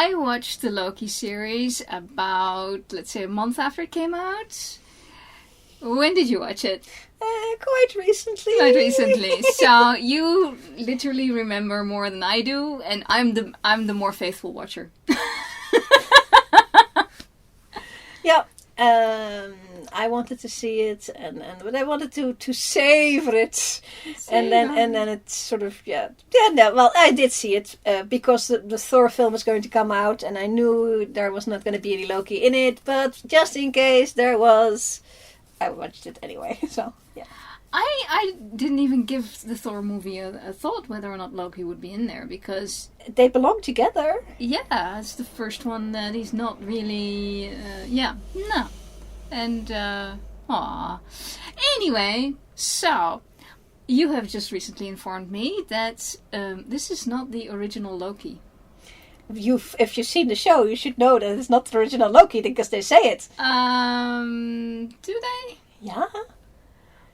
I watched the Loki series about, let's say, a month after it came out. When did you watch it? Quite recently. Quite recently. So you literally remember more than I do, and I'm the more faithful watcher. Yeah. I wanted to see it, but I wanted to savor it, and then it's sort of no. Well, I did see it because the Thor film was going to come out, and I knew there was not going to be any Loki in it, but just in case there was, I watched it anyway. So yeah. I didn't even give the Thor movie a thought whether or not Loki would be in there, because they belong together. Yeah, it's the first one that he's not really. No. And, Anyway, so, you have just recently informed me that this is not the original Loki. If you've seen the show, you should know that it's not the original Loki, because they say it. Do they? Yeah.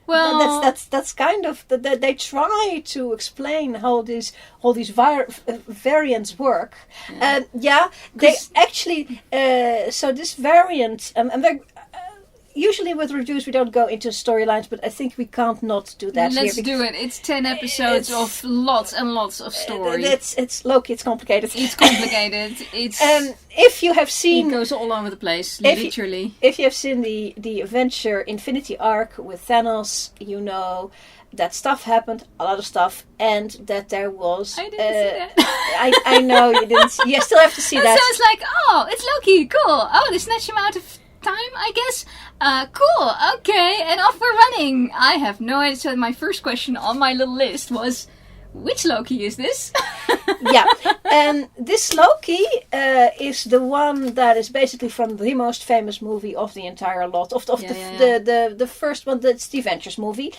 Well, that's kind of they try to explain how all these variants work. They actually so this variant and they're usually with reviews we don't go into storylines, but I think we can't not do that. Let's do it. It's 10 episodes of lots and lots of story. It's Loki. It's complicated. It's complicated. It's if you have seen, it goes all over the place, literally. If you have seen the Avenger Infinity arc with Thanos, you know that stuff happened, a lot of stuff, and that there was. I didn't see that. I know you didn't. You still have to see that. So it's like, oh, it's Loki. Cool. Oh, they snatched him out of time, I guess. Cool. Okay, and off we're running. I have no idea. So my first question on my little list was, which Loki is this? Yeah, and this Loki is the one that is basically from the most famous movie of the entire lot of the first one. That's the Avengers movie,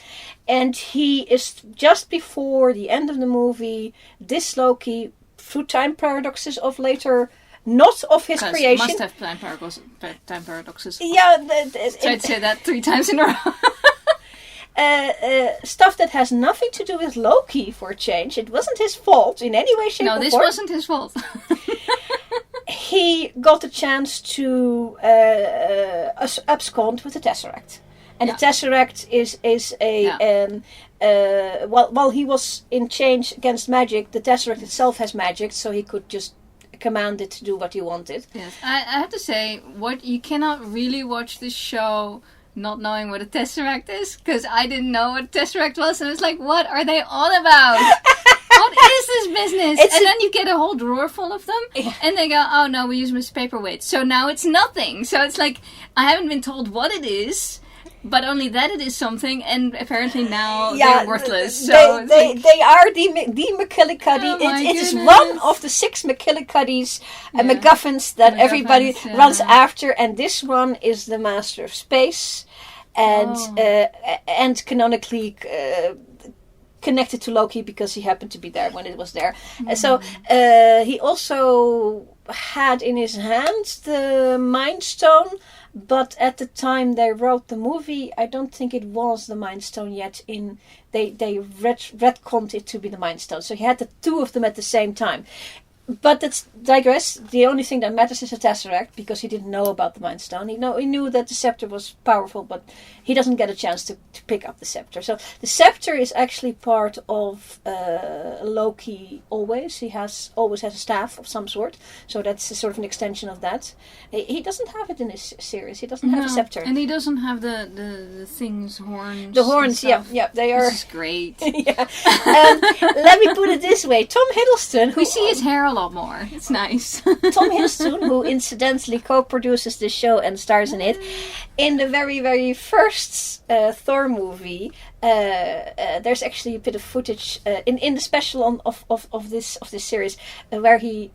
and he is just before the end of the movie. This Loki, through time paradoxes of later. Not of his creation. Must have time paradoxes. Yeah. Tried to say that 3 times in a row. Stuff that has nothing to do with Loki, for a change. It wasn't his fault in any way, shape, or form. No, this wasn't his fault. He got a chance to abscond with the Tesseract. And the Tesseract is a... while he was in change against magic, the Tesseract itself has magic, so he could just command it to do what he wanted. Yes, I have to say, you cannot really watch this show not knowing what a Tesseract is, because I didn't know what a Tesseract was, and I was like, what are they all about? What is this business? And then you get a whole drawer full of them, and they go, oh no, we use them as paperweights, so now it's nothing. So it's like, I haven't been told what it is, but only that it is something, and apparently now they're worthless. So they are the McKillicuddy. It is one of the 6 McKillicuddies and MacGuffins that everybody runs after, and this one is the Master of Space, and canonically connected to Loki because he happened to be there when it was there. So he also had in his hands the Mind Stone. But at the time they wrote the movie, I don't think it was the Mind Stone yet. They retconned it to be the Mind Stone. So he had the 2 of them at the same time. But let's digress. The only thing that matters is a Tesseract, because he didn't know about the Mind Stone. He knew that the scepter was powerful, but he doesn't get a chance to pick up the scepter. So the scepter is actually part of Loki always. He always has a staff of some sort. So that's sort of an extension of that. He doesn't have it in this series. He doesn't have a scepter. And he doesn't have the things, horns. The horns, yeah, they are. This is great. Yeah. Let me put it this way. Tom Hiddleston, we see his hair a lot more. It's nice. Tom Hiddleston, who incidentally co-produces this show and stars in it, in the very, very first Thor movie, there's actually a bit of footage in the special of this series where he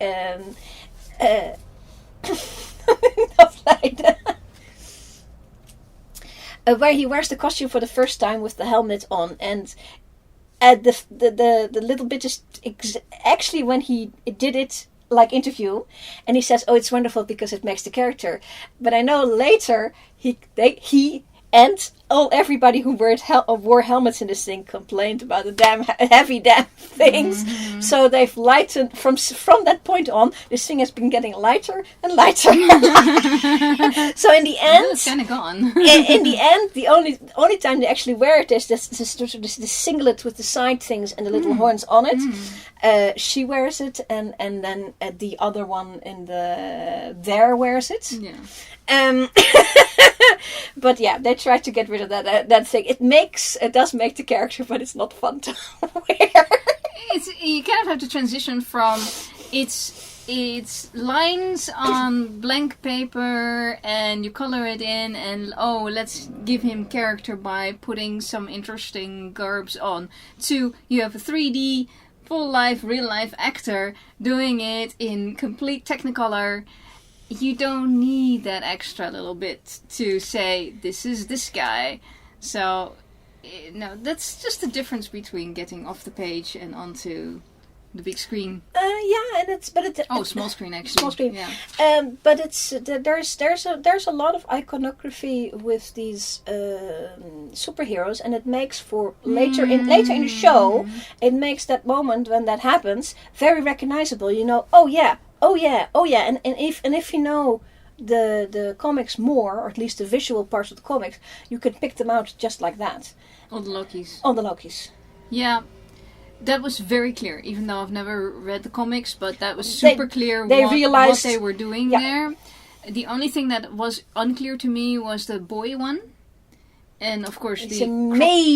where he wears the costume for the first time with the helmet on, and the little bit is actually when he did it like interview, and he says, oh, it's wonderful because it makes the character. But I know later he and everybody who wore helmets in this thing complained about the damn heavy things. Mm-hmm. So they've lightened from that point on. This thing has been getting lighter and lighter. So in the end, it's kind of gone. in the end, the only time they actually wear it is this singlet with the side things and the little horns on it. She wears it, and then the other one in there wears it. Yeah. But yeah, they tried to get rid of that thing. It does make the character, but it's not fun to wear. You kind of have to transition from it's lines on blank paper and you color it in and let's give him character by putting some interesting garbs on, to you have a 3D full life real life actor doing it in complete Technicolor. You don't need that extra little bit to say this is this guy. So no, that's just the difference between getting off the page and onto the big screen. Small screen actually. Small screen. Yeah. But there's a lot of iconography with these superheroes, and it makes for later in the show. It makes that moment when that happens very recognizable. You know, oh yeah, and if you know the comics more, or at least the visual parts of the comics, you can pick them out just like that. All the Lokis. All the Lokis. Yeah. That was very clear, even though I've never read the comics, but that was super clear what they were doing there. The only thing that was unclear to me was the boy one. And of course the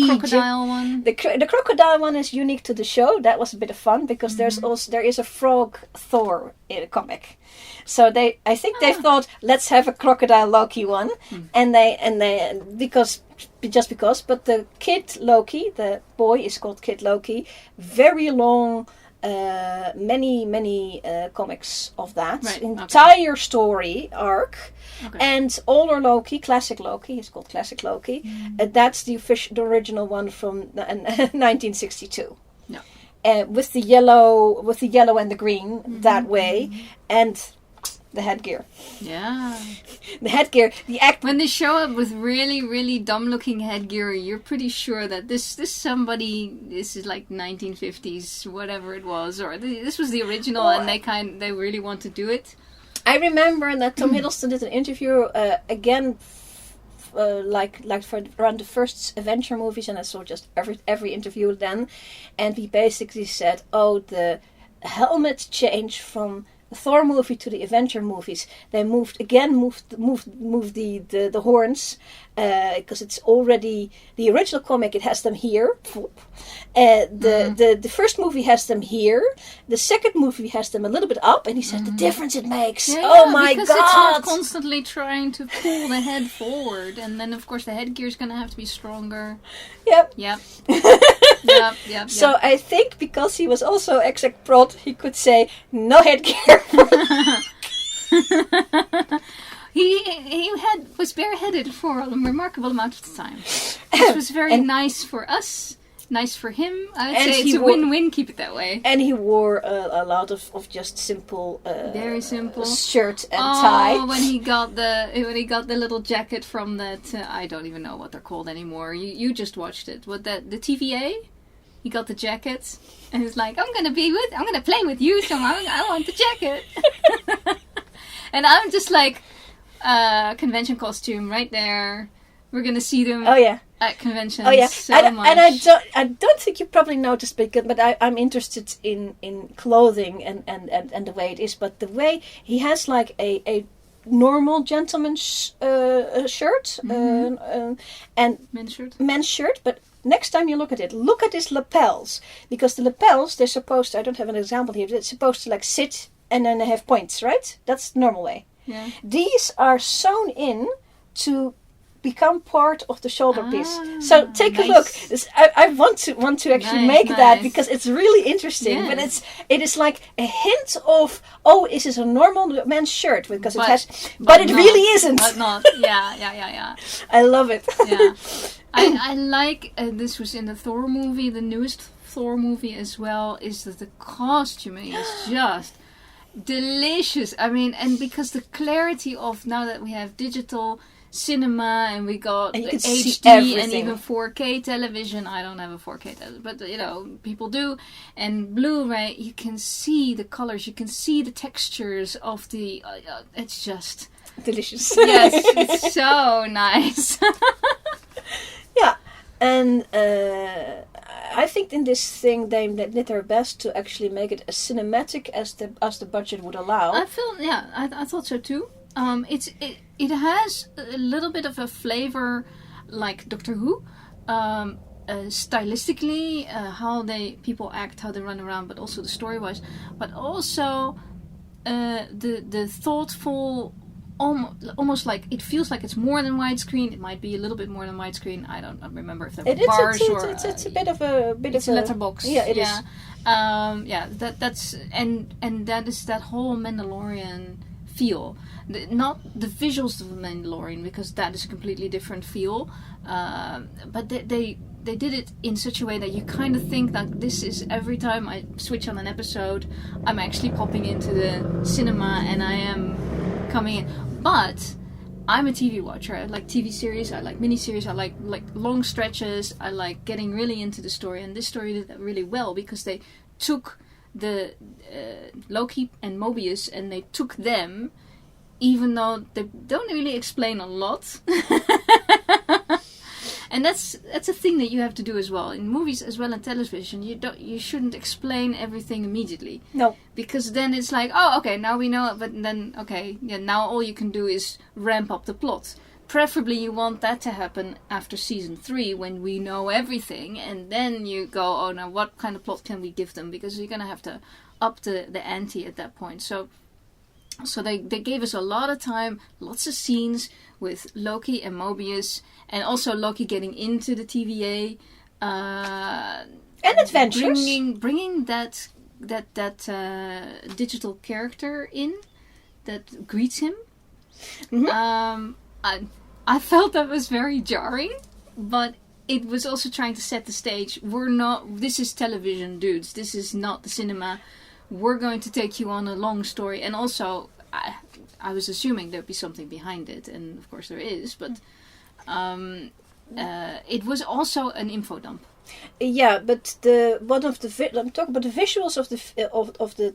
crocodile one. The crocodile one is unique to the show. That was a bit of fun because there is a frog Thor in a comic. So I think they thought, let's have a crocodile Loki one, and they because. But the kid Loki, the boy is called Kid Loki. Very long, many comics of that. Right, entire story arc. Okay. And older Loki, classic Loki, is called Classic Loki. That's the original one from 1962. No. With the yellow and the green that way, and the headgear. Yeah. The headgear. When they show up with really, really dumb-looking headgear, you're pretty sure that this is like 1950s, whatever it was, or this was the original, and they really want to do it. I remember that Tom Hiddleston did an interview again, like for around the first Avenger movies, and I saw just every interview then, and he basically said, the helmet change from the Thor movie to the Avenger movies, they moved the horns, because it's already the original comic. It has them here. The first movie has them here. The second movie has them a little bit up, and he said the difference it makes. Yeah, oh my god! Because it's not constantly trying to pull the head forward, and then of course the headgear is going to have to be stronger. Yep. Yep. So I think because he was also exec prod, he could say no headgear. He was bareheaded for a remarkable amount of time. This was very nice for us, nice for him. I would say it's a win-win. Keep it that way. And he wore a lot of just simple, very simple shirt and tie. When he got the little jacket from that, I don't even know what they're called anymore. You just watched it. What the TVA? He got the jacket, and he's like, I'm gonna play with you, so I want the jacket. And I'm just like, convention costume right there. We're gonna see them at conventions. Oh yeah, so much. And I don't think you probably noticed, but I'm interested in clothing and the way it is. But the way he has like a normal gentleman's shirt and men's shirt, but next time you look at his lapels, because the lapels, they're supposed to, I don't have an example here, it's supposed to like sit and then they have points, right? That's the normal way. Yeah. These are sewn in to become part of the shoulder piece. So take a look. I want to actually make that, because it's really interesting. Yes. But it is like a hint of, is this a normal men's shirt? Because it has, but it really isn't. But not. Yeah. I love it. Yeah. I like, this was in the Thor movie, the newest Thor movie as well, is that the costuming is just delicious. I mean, and because the clarity of, now that we have digital cinema, and we got And you can see HD and everything. even 4K television. I don't have a 4K television, but people do. And Blu-ray, you can see the colors, you can see the textures of the. It's just delicious. yes, it's so nice. Yeah, and I think in this thing they did their best to actually make it as cinematic as the budget would allow. I thought so too. It has a little bit of a flavor like Doctor Who, stylistically, how people act, how they run around, but also the story-wise, but also the thoughtful. Almost like it feels like it's more than widescreen. It might be a little bit more than widescreen. I don't remember if there were bars or it's a bit of a letterbox. Yeah, it is. That's that is that whole Mandalorian feel. Not the visuals of the Mandalorian, because that is a completely different feel. But they did it in such a way that you kind of think that this is, every time I switch on an episode, I'm actually popping into the cinema and I am coming in. But I'm a TV watcher. I like TV series, I like miniseries, I like long stretches, I like getting really into the story, and this story did that really well because they took the Loki and Mobius and they took them, even though they don't really explain a lot. And that's a thing that you have to do as well in movies as well in television. You shouldn't explain everything immediately. No, because then it's like, oh, okay, now we know it, but then now all you can do is ramp up the plot. Preferably, you want that to happen after season 3 when we know everything, and then you go, oh, now what kind of plot can we give them? Because you're gonna have to up the ante at that point. So they gave us a lot of time, lots of scenes with Loki and Mobius, and also Loki getting into the TVA, and adventures, bringing that digital character in that greets him. Mm-hmm. I felt that was very jarring, but it was also trying to set the stage. This is television, dudes. This is not the cinema. We're going to take you on a long story. And also, I was assuming there'd be something behind it. And of course there is. But it was also an info dump. Yeah, but I'm talking about the visuals of the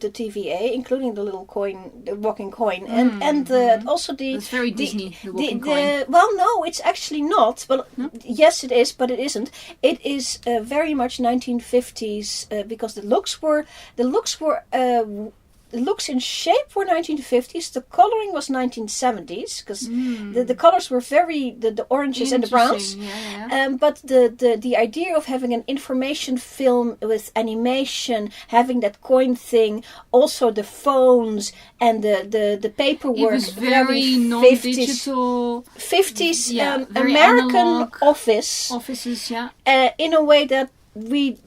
TVA, including the little coin, the walking coin, and also the. It's very Disney. The walking coin. Well, no, it's actually not. Well, yes, it is, but it isn't. It is very much 1950s because the looks in shape were 1950s. The coloring was 1970s because the colors were the oranges and the browns. Yeah. But the idea of having an information film with animation, having that coin thing, also the phones and the paperwork, it was very non-digital, 50s very American analog offices, in a way that the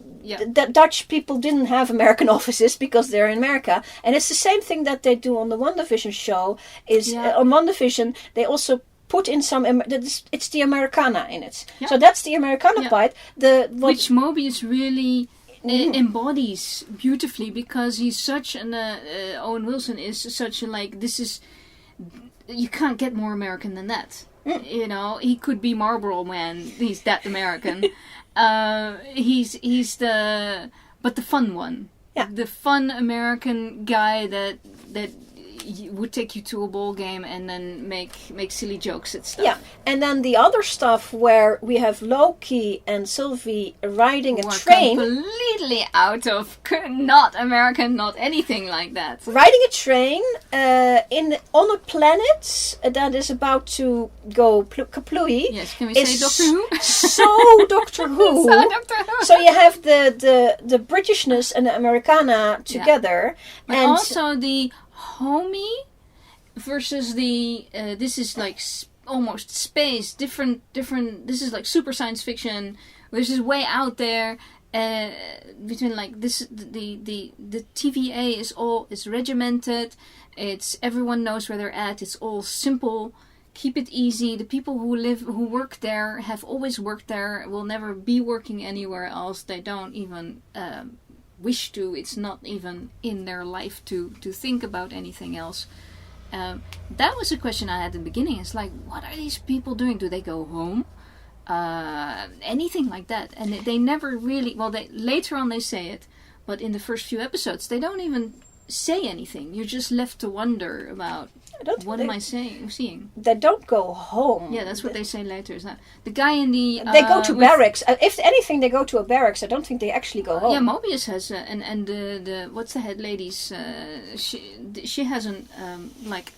Dutch people didn't have American offices because they're in America. And it's the same thing that they do on the WandaVision show. On WandaVision, they also put in some... it's the Americana in it. Yeah. So that's the Americana part. Which Mobius really embodies beautifully, because he's such an... Owen Wilson is such a, this is... You can't get more American than that. You know, he could be Marlboro Man. He's that American. He's the fun one. Yeah. The fun American guy that would take you to a ball game and then make silly jokes at stuff. Yeah, and then the other stuff where we have Loki and Sylvie riding a train. Completely out of not American, not anything like that. Riding a train on a planet that is about to go kaplooey. Yes, can we say Doctor Who? So Doctor Who. So Doctor Who. So you have the Britishness and the Americana together. But and also the homey versus the this is like almost space, different. This is like super science fiction, which is way out there. Between like this, the TVA is regimented. It's everyone knows where they're at. It's all simple. Keep it easy. The people who work there have always worked there. Will never be working anywhere else. They don't even wish to. It's not even in their life to think about anything else. That was a question I had in the beginning. It's like, what are these people doing? Do they go home? Anything like that. And they never really... Well, later on they say it, but in the first few episodes, they don't even say anything. You're just left to wonder about... What am I seeing? They don't go home. Yeah, that's what they say later. Is that the guy in the? They go to barracks. If anything, they go to a barracks. I don't think they actually go home. Yeah, Mobius has and the what's the head lady's? She has like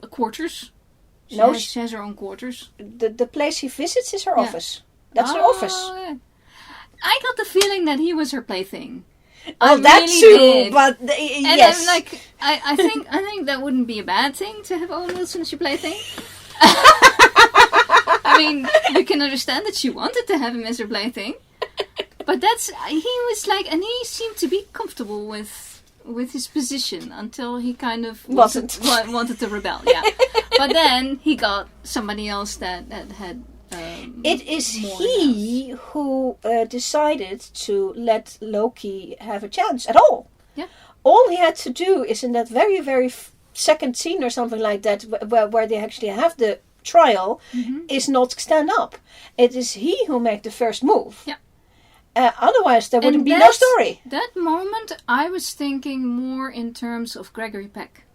a quarters. She has her own quarters. The place he visits is her office. That's her office. Yeah. I got the feeling that he was her plaything. Oh, that's true. But yes, I'm like, I think that wouldn't be a bad thing to have Owen Wilson as your plaything. I mean, you can understand that she wanted to have him as her plaything, but he was like, and he seemed to be comfortable with his position until he kind of wanted to rebel. Yeah, but then he got somebody else that had. It is he who decided to let Loki have a chance at all. Yeah. All he had to do is in that very, very second scene or something like that, where they actually have the trial, is not stand up. It is he who made the first move. Yeah. Otherwise, there wouldn't be no story. That moment, I was thinking more in terms of Gregory Peck.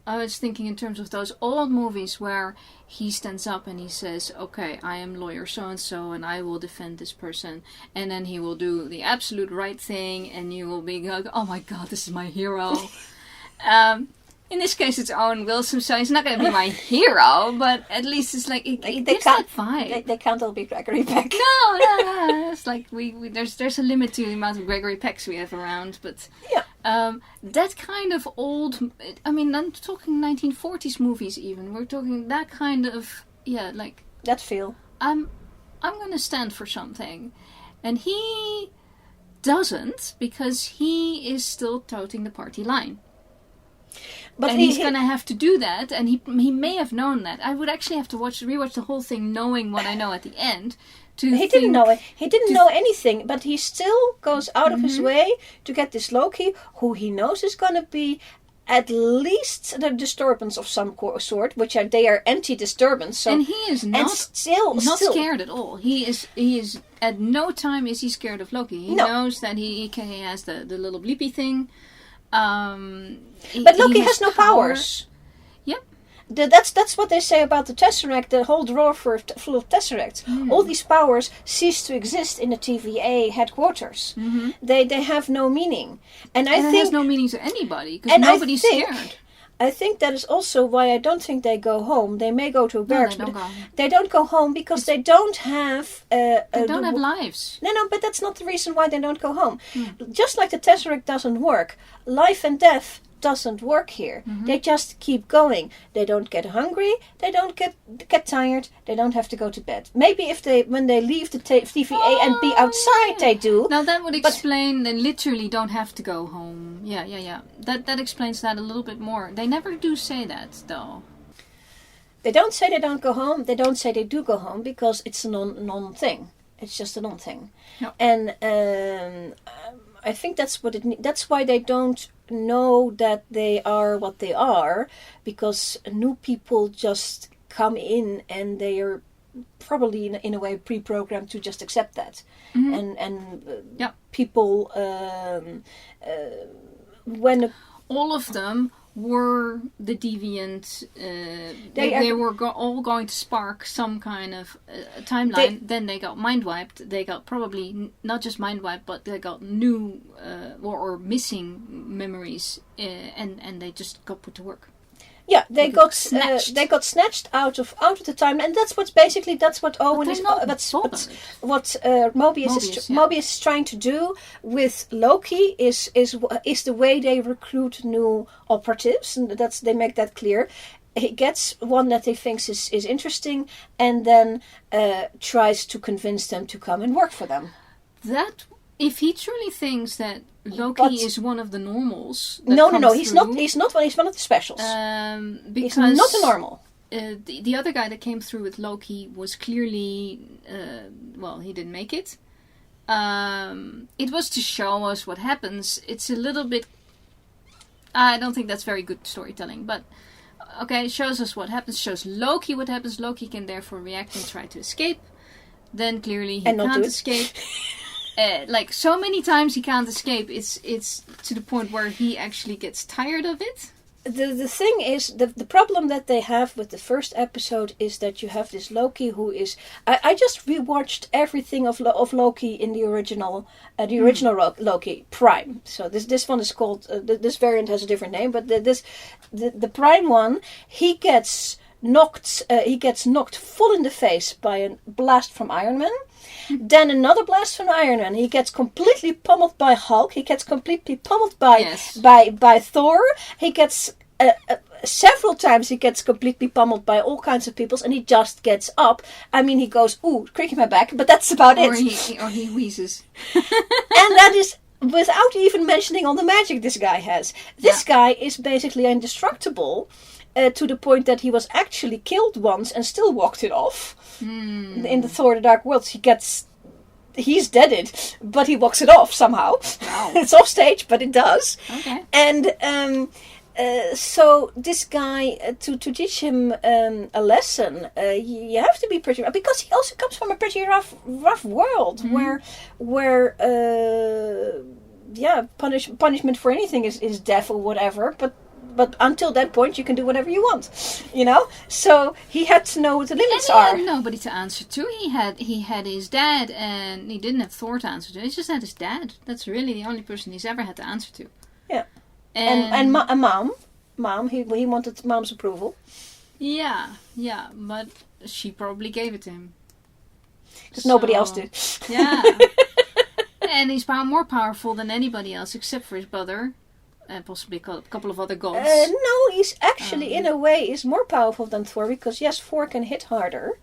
I was thinking in terms of those old movies where he stands up and he says, okay, I am lawyer so-and-so and I will defend this person. And then he will do the absolute right thing and you will be like, oh my god, this is my hero. In this case, it's Owen Wilson, so he's not going to be my hero, but at least it's like, it gives that vibe. They can't all be Gregory Peck. No. It's like, there's a limit to the amount of Gregory Pecks we have around, but... Yeah. That kind of old... I mean, I'm talking 1940s movies even. We're talking that kind of... Yeah, like... That feel. I'm going to stand for something. And he doesn't, because he is still toting the party line. But he's going to have to do that, and he may have known that. I would actually have to rewatch the whole thing, knowing what I know at the end. He didn't know it. He didn't know anything, but he still goes out of his way to get this Loki, who he knows is going to be at least a disturbance of some sort, they are anti-disturbance. So, and he is not still scared at all. He is at no time is he scared of Loki. He knows that he has the little bleepy thing. But Loki has no powers. Yep. That's what they say about the Tesseract, the whole drawer full of Tesseracts. All these powers cease to exist in the TVA headquarters. They have no meaning. And I think it has no meaning to anybody, because nobody's scared. I think that is also why I don't think they go home. They may go to a barracks, but they don't go home because they don't have... they don't have lives. No, but that's not the reason why they don't go home. Just like the Tesseract doesn't work, life and death doesn't work here. They just keep going. They don't get hungry. They don't get tired. They don't have to go to bed. Maybe when they leave the TVA and be outside, they do. Now that would explain they literally don't have to go home. Yeah. That explains that a little bit more. They never do say that though. They don't say they don't go home. They don't say they do go home because it's a non-thing. It's just a non-thing. No. And I think that's that's why they don't know that they are what they are, because new people just come in and they are probably in a way pre-programmed to just accept that. People when all of them were the deviant. They were all going to spark some kind of timeline. Then they got mind wiped. They got probably not just mind wiped, but they got new or missing memories, and they just got put to work. Yeah, they got snatched out of the time, and that's what Owen is. What Mobius is trying to do with Loki is the way they recruit new operatives, and they make that clear. He gets one that he thinks is interesting, and then tries to convince them to come and work for them. That if he truly thinks that Loki is one of the normals. No. He's not. He's one of the specials. Because he's not a normal. The other guy that came through with Loki was clearly, he didn't make it. It was to show us what happens. It's a little bit. I don't think that's very good storytelling, but okay, it shows us what happens. Shows Loki what happens. Loki can therefore react and try to escape. Then clearly he can't escape. Like so many times he can't escape. It's to the point where he actually gets tired of it. The thing is, the problem that they have with the first episode is that you have this Loki who is... I just rewatched everything of Loki in the original Loki, Prime. So this one is called... this variant has a different name, but the Prime one, he gets knocked full in the face by a blast from Iron Man. Then another blast from Iron Man. He gets completely pummeled by Hulk. He gets completely pummeled by Thor. He gets several times he gets completely pummeled by all kinds of people, and he just gets up. I mean, he goes, "Ooh, creaking my back," but that's about it. Or he wheezes. And that is without even mentioning all the magic this guy has. This guy is basically indestructible. To the point that he was actually killed once and still walked it off. In the Thor: The Dark World, he's deaded, but he walks it off somehow. Wow. It's off stage, but it does. Okay. And so this guy, to teach him a lesson, you have to be pretty rough, because he also comes from a pretty rough world where punishment for anything is death or whatever, but until that point, you can do whatever you want, So he had to know what the limits are. He had nobody to answer to. He had his dad, and he didn't have Thor to answer to. He just had his dad. That's really the only person he's ever had to answer to. Yeah, and mom. He wanted mom's approval. Yeah, but she probably gave it to him because nobody else did. Yeah, and he's more powerful than anybody else except for his brother. And possibly a couple of other gods. No, he's actually, in a way, is more powerful than Thor. Because, yes, Thor can hit harder.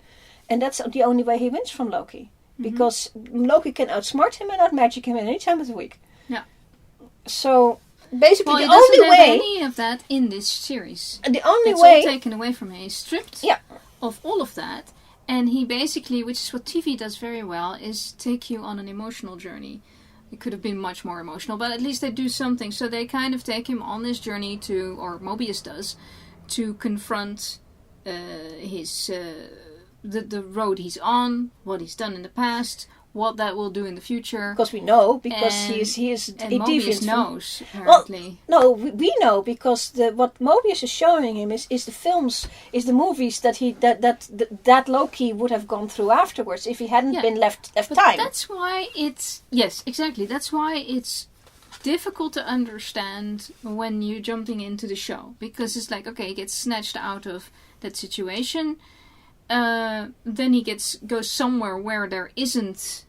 And that's the only way he wins from Loki. Mm-hmm. Because Loki can outsmart him and outmagic him at any time of the week. Yeah. So, basically, the only way... Well, any of that in this series. The only it's way... It's all taken away from him. He's stripped of all of that. And he basically, which is what TV does very well, is take you on an emotional journey. It could have been much more emotional, but at least they do something. So they kind of take him on this journey or Mobius does, to confront his the road he's on, what he's done in the past, what that will do in the future. Because we know, because he is and Mobius knows, Well, apparently. no, we know, because what Mobius is showing him is the films, is the movies that Loki would have gone through afterwards if he hadn't been left time. That's why that's why it's difficult to understand when you're jumping into the show, because it's like, okay, he gets snatched out of that situation. Then he goes somewhere where there isn't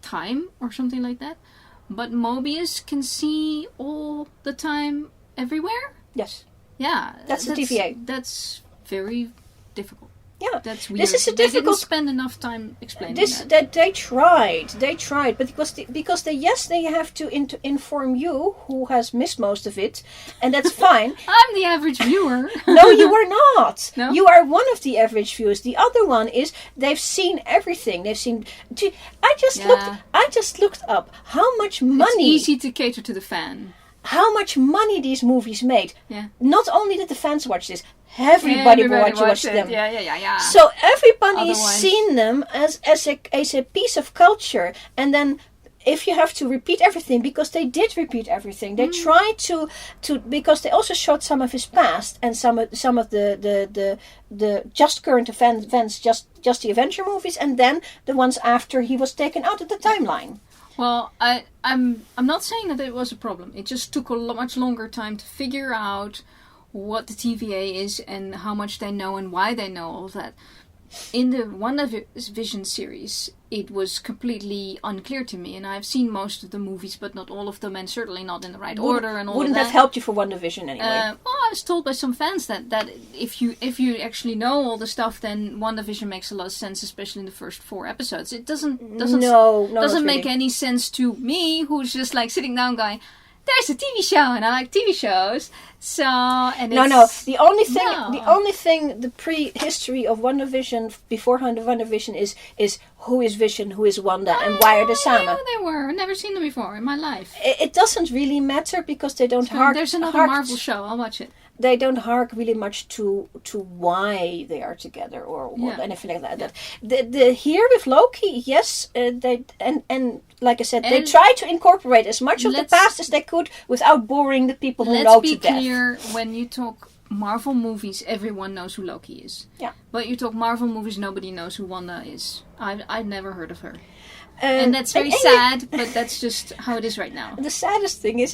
time or something like that. But Mobius can see all the time everywhere? Yes. Yeah. That's the TVA. That's very difficult. Yeah. That's weird. This is a They difficult... didn't spend enough time explaining that. They tried, but because they have to inform you, who has missed most of it, and that's fine. I'm the average viewer. No, you are not. No? You are one of the average viewers. The other one is they've seen everything. They've seen... I just looked up how much money... It's easy to cater to the fan. How much money these movies made. Yeah. Not only did the fans watch this, everybody watched them. Yeah. So everybody's seen them as a piece of culture. And then if you have to repeat everything, because they did repeat everything, they tried to because they also showed some of his past and some of the just current events, just the Avenger movies, and then the ones after he was taken out of the timeline. Well, I'm not saying that it was a problem. It just took a much longer time to figure out what the TVA is and how much they know and why they know all of that. In the WandaVision series, it was completely unclear to me, and I've seen most of the movies, but not all of them, and certainly not in the right order and all of that. Wouldn't have helped you for WandaVision anyway. Well, I was told by some fans that if you actually know all the stuff, then WandaVision makes a lot of sense, especially in the first 4 episodes. It doesn't make any sense to me, who's just like sitting down going, there's a TV show, and I like TV shows. So, and it's... The only thing, the prehistory of WandaVision, beforehand of WandaVision, is who is Vision, who is Wanda, and why are they samen? I they were. I've never seen them before in my life. It doesn't really matter, because they don't There's another Marvel show. I'll watch it. hark really much to why they are together or anything like that. The here with Loki, yes, they and like I said, they try to incorporate as much of the past as they could without boring the people who know to death. Let's be clear: when you talk Marvel movies, everyone knows who Loki is. Yeah. But you talk Marvel movies, nobody knows who Wanda is. I've never heard of her. And that's very sad, but that's just how it is right now. The saddest thing is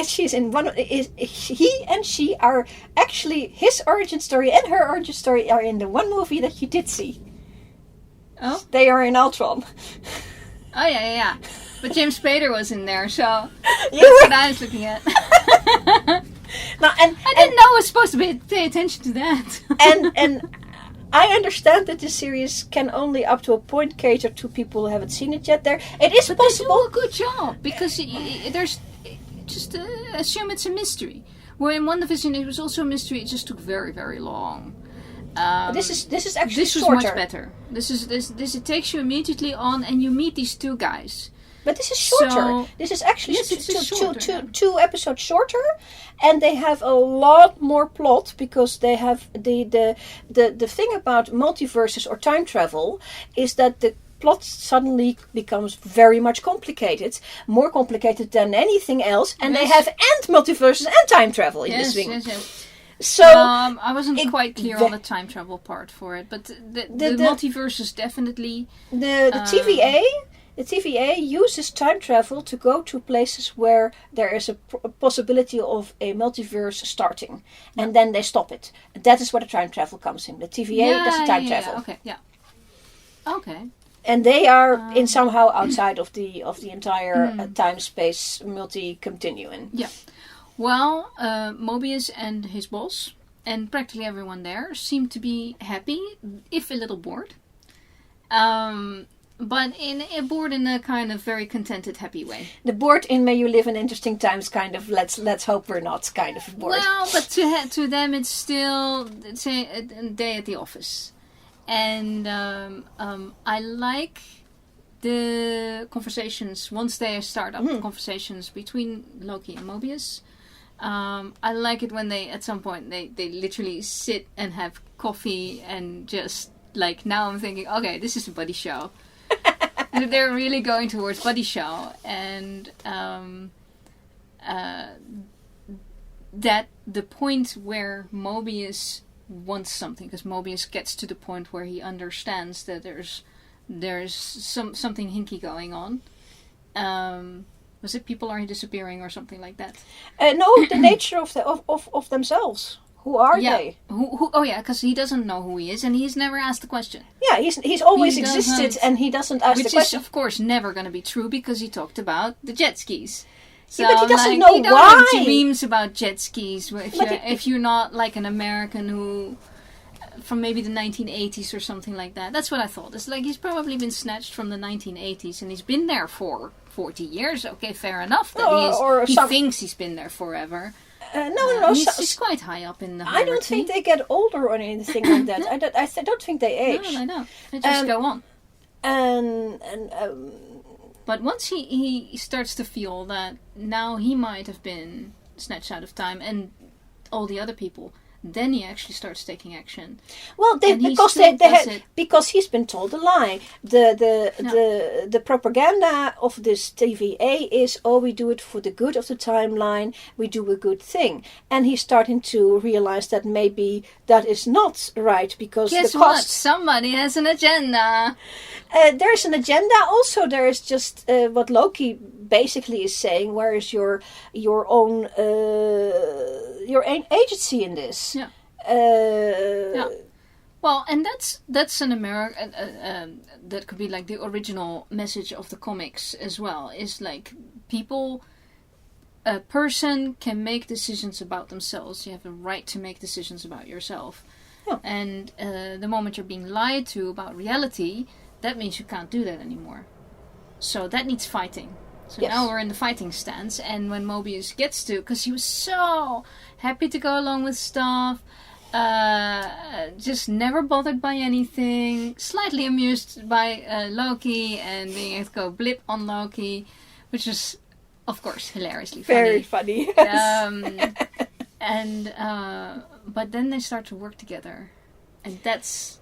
she's in one. He and she are actually his origin story and her origin story are in the one movie that you did see. Oh, they are in Ultron. Oh yeah. But James Spader was in there, so that's what I was looking at. Now, I didn't know I was supposed to pay attention to that. and I understand that this series can only up to a point cater to people who haven't seen it yet. It is possible. They do a good job because there's just assume it's a mystery. Where in WandaVision it was also a mystery. It just took very, very long. This is actually this shorter. Was much better. This it takes you immediately on, and you meet these two guys. But this is shorter. So, this is actually two episodes shorter, and they have a lot more plot because they have the thing about multiverses or time travel is that the plot suddenly becomes very much complicated, more complicated than anything else, and they have multiverses and time travel in this thing. Yes. So I wasn't quite clear on the time travel part for it, but the multiverses definitely the TVA. The TVA uses time travel to go to places where there is a possibility of a multiverse starting. And then they stop it. That is where the time travel comes in. The TVA does the time travel. Okay. And they are in somehow outside of the entire time-space multi-continuum. Yeah. Well, Mobius and his boss, and practically everyone there, seem to be happy, if a little bored. But bored in a kind of very contented, happy way. The bored in "May you live in interesting times" kind of let's hope we're not kind of bored. Well, but to them it's still a day at the office, and I like the conversations once they start up conversations between Loki and Mobius. I like it when they at some point they literally sit and have coffee and just like now I'm thinking, okay, this is a buddy show. They're really going towards buddy show, and that the point where Mobius wants something, because Mobius gets to the point where he understands that there's something hinky going on. Was it people are disappearing or something like that? No, the nature of themselves. Who are they? Because he doesn't know who he is, and he's never asked the question. Yeah, he's always existed, and he doesn't ask the question. Which is, of course, never going to be true, because he talked about the jet skis. So, but he doesn't know why. He don't have dreams about jet skis. If you're not like an American who, from maybe the 1980s or something like that. That's what I thought. It's like he's probably been snatched from the 1980s, and he's been there for 40 years. Okay, fair enough. That he thinks he's been there forever. No. He's quite high up in the hierarchy. I don't think they get older or anything like that. No. I don't think they age. No, I know. They just go on. But once he starts to feel that now he might have been snatched out of time and all the other people, then he actually starts taking action. Well, because he's been told a lie. The propaganda of this TVA is, we do it for the good of the timeline. We do a good thing, and he's starting to realize that maybe that is not right because guess the cost. What? Somebody has an agenda. There's an agenda. Also, there is just what Loki basically is saying. Where is your own agency in this? Yeah. Well, and that's an American. That could be like the original message of the comics as well. Is like a person can make decisions about themselves. You have a right to make decisions about yourself. Yeah. And the moment you're being lied to about reality, that means you can't do that anymore. So that needs fighting. So now we're in the fighting stance, and when Mobius gets to, because he was so happy to go along with stuff, just never bothered by anything, slightly amused by Loki and being able to go blip on Loki, which is, of course, hilariously funny. Very funny. Yes. And but then they start to work together. And that's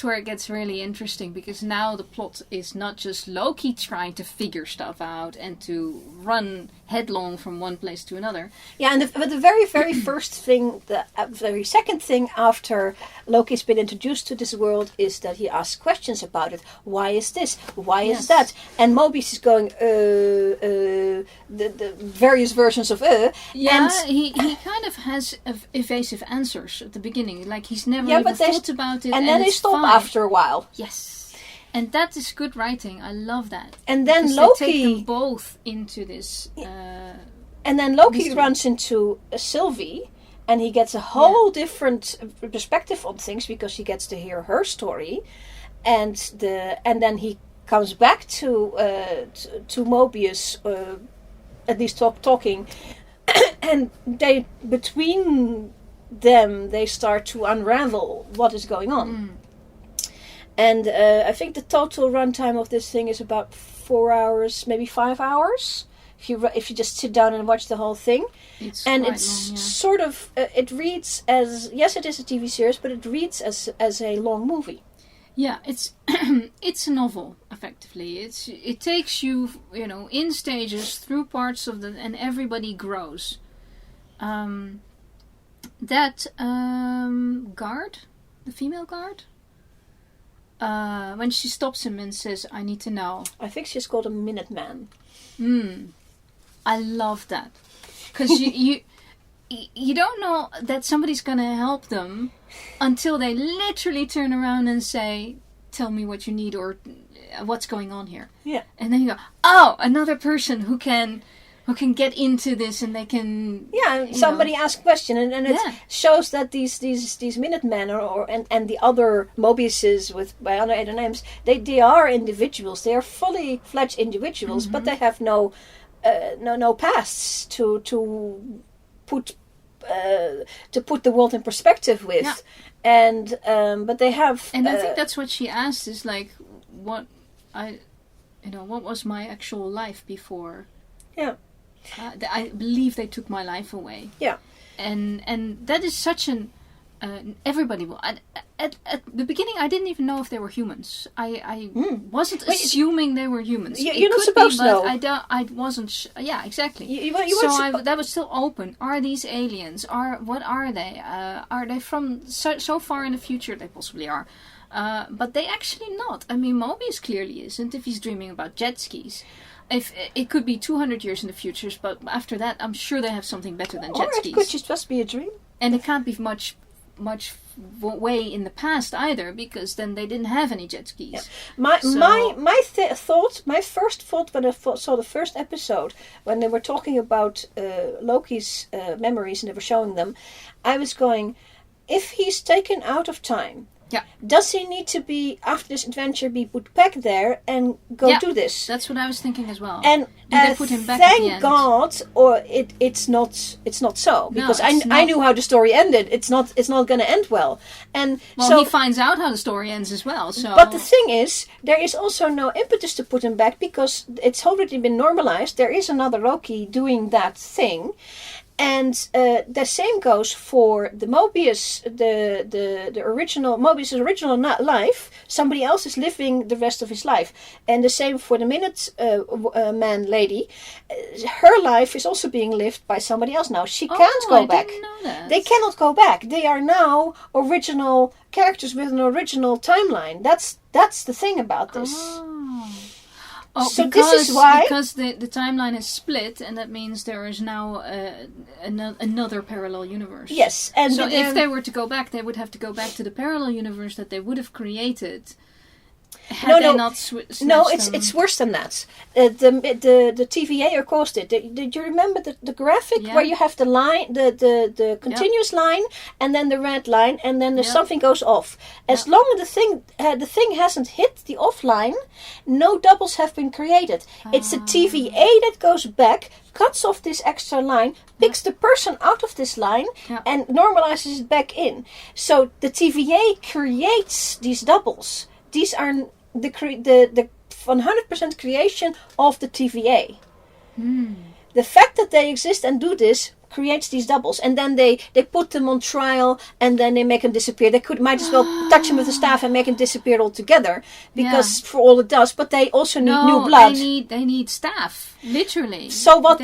where it gets really interesting, because now the plot is not just Loki trying to figure stuff out and to run headlong from one place to another. Yeah, but the very, very first thing, the very second thing after Loki's been introduced to this world is that he asks questions about it. Why is this? Why is that? And Mobius is going, the various versions of Yeah, and he kind of has evasive answers at the beginning. Like, he's never even thought about it. And then they stop fine. after a while. Yes. And that is good writing. I love that. And then because Loki... they take them both into this... and then Loki mystery. runs into Sylvie, and he gets a whole different perspective on things, because he gets to hear her story. And then he comes back to Mobius, at least talking, and they between them they start to unravel what is going on. And I think the total runtime of this thing is about 4 hours, maybe 5 hours, if you just sit down and watch the whole thing. It's and quite it's long, sort of it reads as, yes, it is a TV series, but it reads as a long movie. Yeah, it's it's a novel effectively. It takes you in stages through parts of and everybody grows. That guard, the female guard, when she stops him and says, "I need to know." I think she's called a Minuteman. I love that, because you don't know that somebody's gonna help them until they literally turn around and say, "Tell me what you need," or "What's going on here?" Yeah. And then you go, "Oh, another person who can get into this, and they can..." Yeah, somebody asks question, and it shows that these Minutemen and the other Mobiuses by other names, they are individuals. They are fully fledged individuals, but they have no pasts to put the world in perspective with. Yeah. And but they have. And I think that's what she asked, is like, what was my actual life before? Yeah. I believe they took my life away. Yeah. And that is such an everybody will. At the beginning, I didn't even know if they were humans. I wasn't assuming they were humans. You're not supposed to know. I wasn't. Yeah, exactly. That was still open. Are these aliens? What are they? Are they from so far in the future? They possibly are. But they actually not. I mean, Mobius clearly isn't, if he's dreaming about jet skis. If it could be 200 years in the future, but after that, I'm sure they have something better than jet skis. Or it could just be a dream. And it can't be much way in the past either, because then they didn't have any jet skis. Yeah. My first thought when I saw the first episode, when they were talking about Loki's memories and they were showing them, I was going, if he's taken out of time, does he need to be, after this adventure, be put back there and go do this? That's what I was thinking as well. And do they put him back at the thank end? God, or it's not so, because I knew how the story ended. It's not going to end well. And he finds out how the story ends as well. So, but the thing is, there is also no impetus to put him back, because it's already been normalized. There is another Loki doing that thing. And the same goes for the Mobius, the original Mobius' original life. Somebody else is living the rest of his life, and the same for the Minuteman lady. Her life is also being lived by somebody else now. She can't go back. Didn't know that. They cannot go back. They are now original characters with an original timeline. That's the thing about this. Oh, so this is why, because the timeline is split, and that means there is now another parallel universe. Yes, and so if they were to go back, they would have to go back to the parallel universe that they would have created. It's worse than that. The TVA caused it. Did you remember the graphic where you have the line, the continuous line, and then the red line, and then something goes off? As long as the thing hasn't hit the off line, no doubles have been created. It's the TVA that goes back, cuts off this extra line, picks the person out of this line, and normalizes it back in. So the TVA creates these doubles. These are the 100% creation of the TVA. The fact that they exist and do this creates these doubles, and then they put them on trial, and then they make them disappear. They might as well touch him with a staff and make him disappear altogether, because for all it does. But they also need new blood. They need staff, literally. So what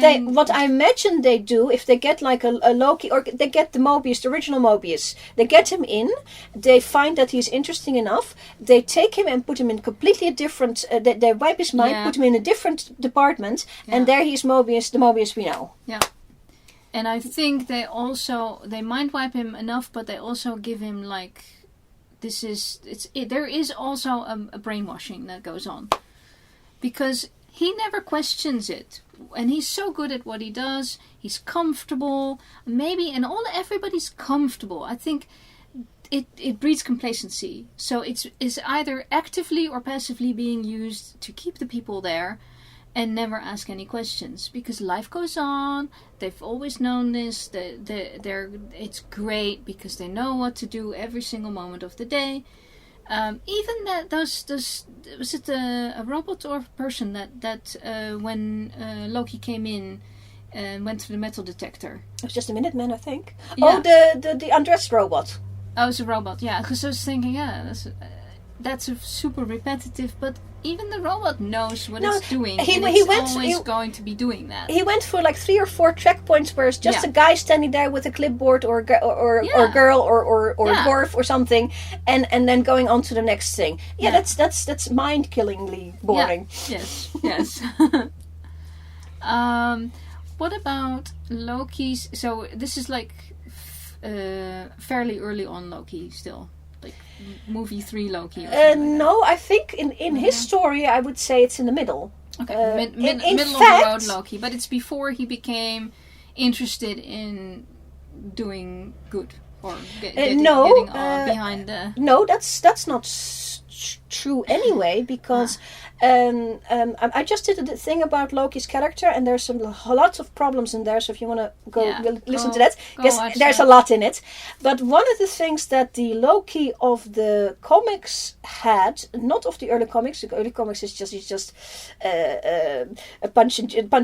I imagine they do, if they get like a Loki, or they get the Mobius, the original Mobius, they get him in. They find that he's interesting enough. They take him and put him in completely different. They wipe his mind, put him in a different department, and there he's Mobius, the Mobius we know. Yeah. And I think they mind wipe him enough, but they also give him like, there is also a brainwashing that goes on, because he never questions it, and he's so good at what he does. He's comfortable, everybody's comfortable. I think it breeds complacency. So it's either actively or passively being used to keep the people there, and never ask any questions, because life goes on. They've always known this. It's great because they know what to do every single moment of the day. Even that those was it a robot or a person that when Loki came in and went through the metal detector? It was just a Minuteman, I think. Yeah. Oh, the undressed robot. Oh, it was a robot. Yeah, because I was thinking, that's a super repetitive, but even the robot knows what it's doing. It's always going to be doing that. He went for like 3 or 4 checkpoints where it's just a guy standing there with a clipboard or girl or dwarf or something, and then going on to the next thing. Yeah. That's mind-killingly boring. Yeah. Yes. What about Loki's? So this is like fairly early on Loki still. Like movie 3 Loki or something no, I think in his story I would say it's in the middle. Okay, middle of the road Loki, but it's before he became interested in doing good or getting behind the... No, that's not true anyway, because I just did a thing about Loki's character, and there's lots of problems in there, so if you want to go listen to that, yes, there's a lot in it. But one of the things that the Loki of the comics had, not of the early comics, the early comics is just a punch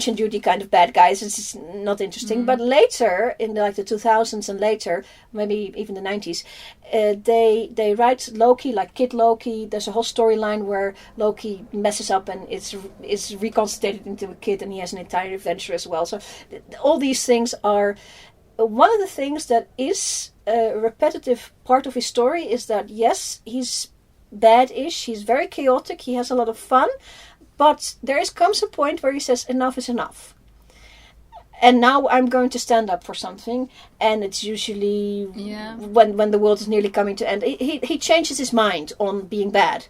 and duty kind of bad guys. It's not interesting. But later, in the 2000s and later, maybe even the 90s, they write Loki like Kid Loki. There's a whole storyline where Loki messes up and is reconstituted into a kid, and he has an entire adventure as well. So all these things are... One of the things that is a repetitive part of his story is that, yes, he's bad-ish, he's very chaotic, he has a lot of fun, but comes a point where he says enough is enough. And now I'm going to stand up for something, and it's usually when the world is nearly coming to end. He changes his mind on being bad.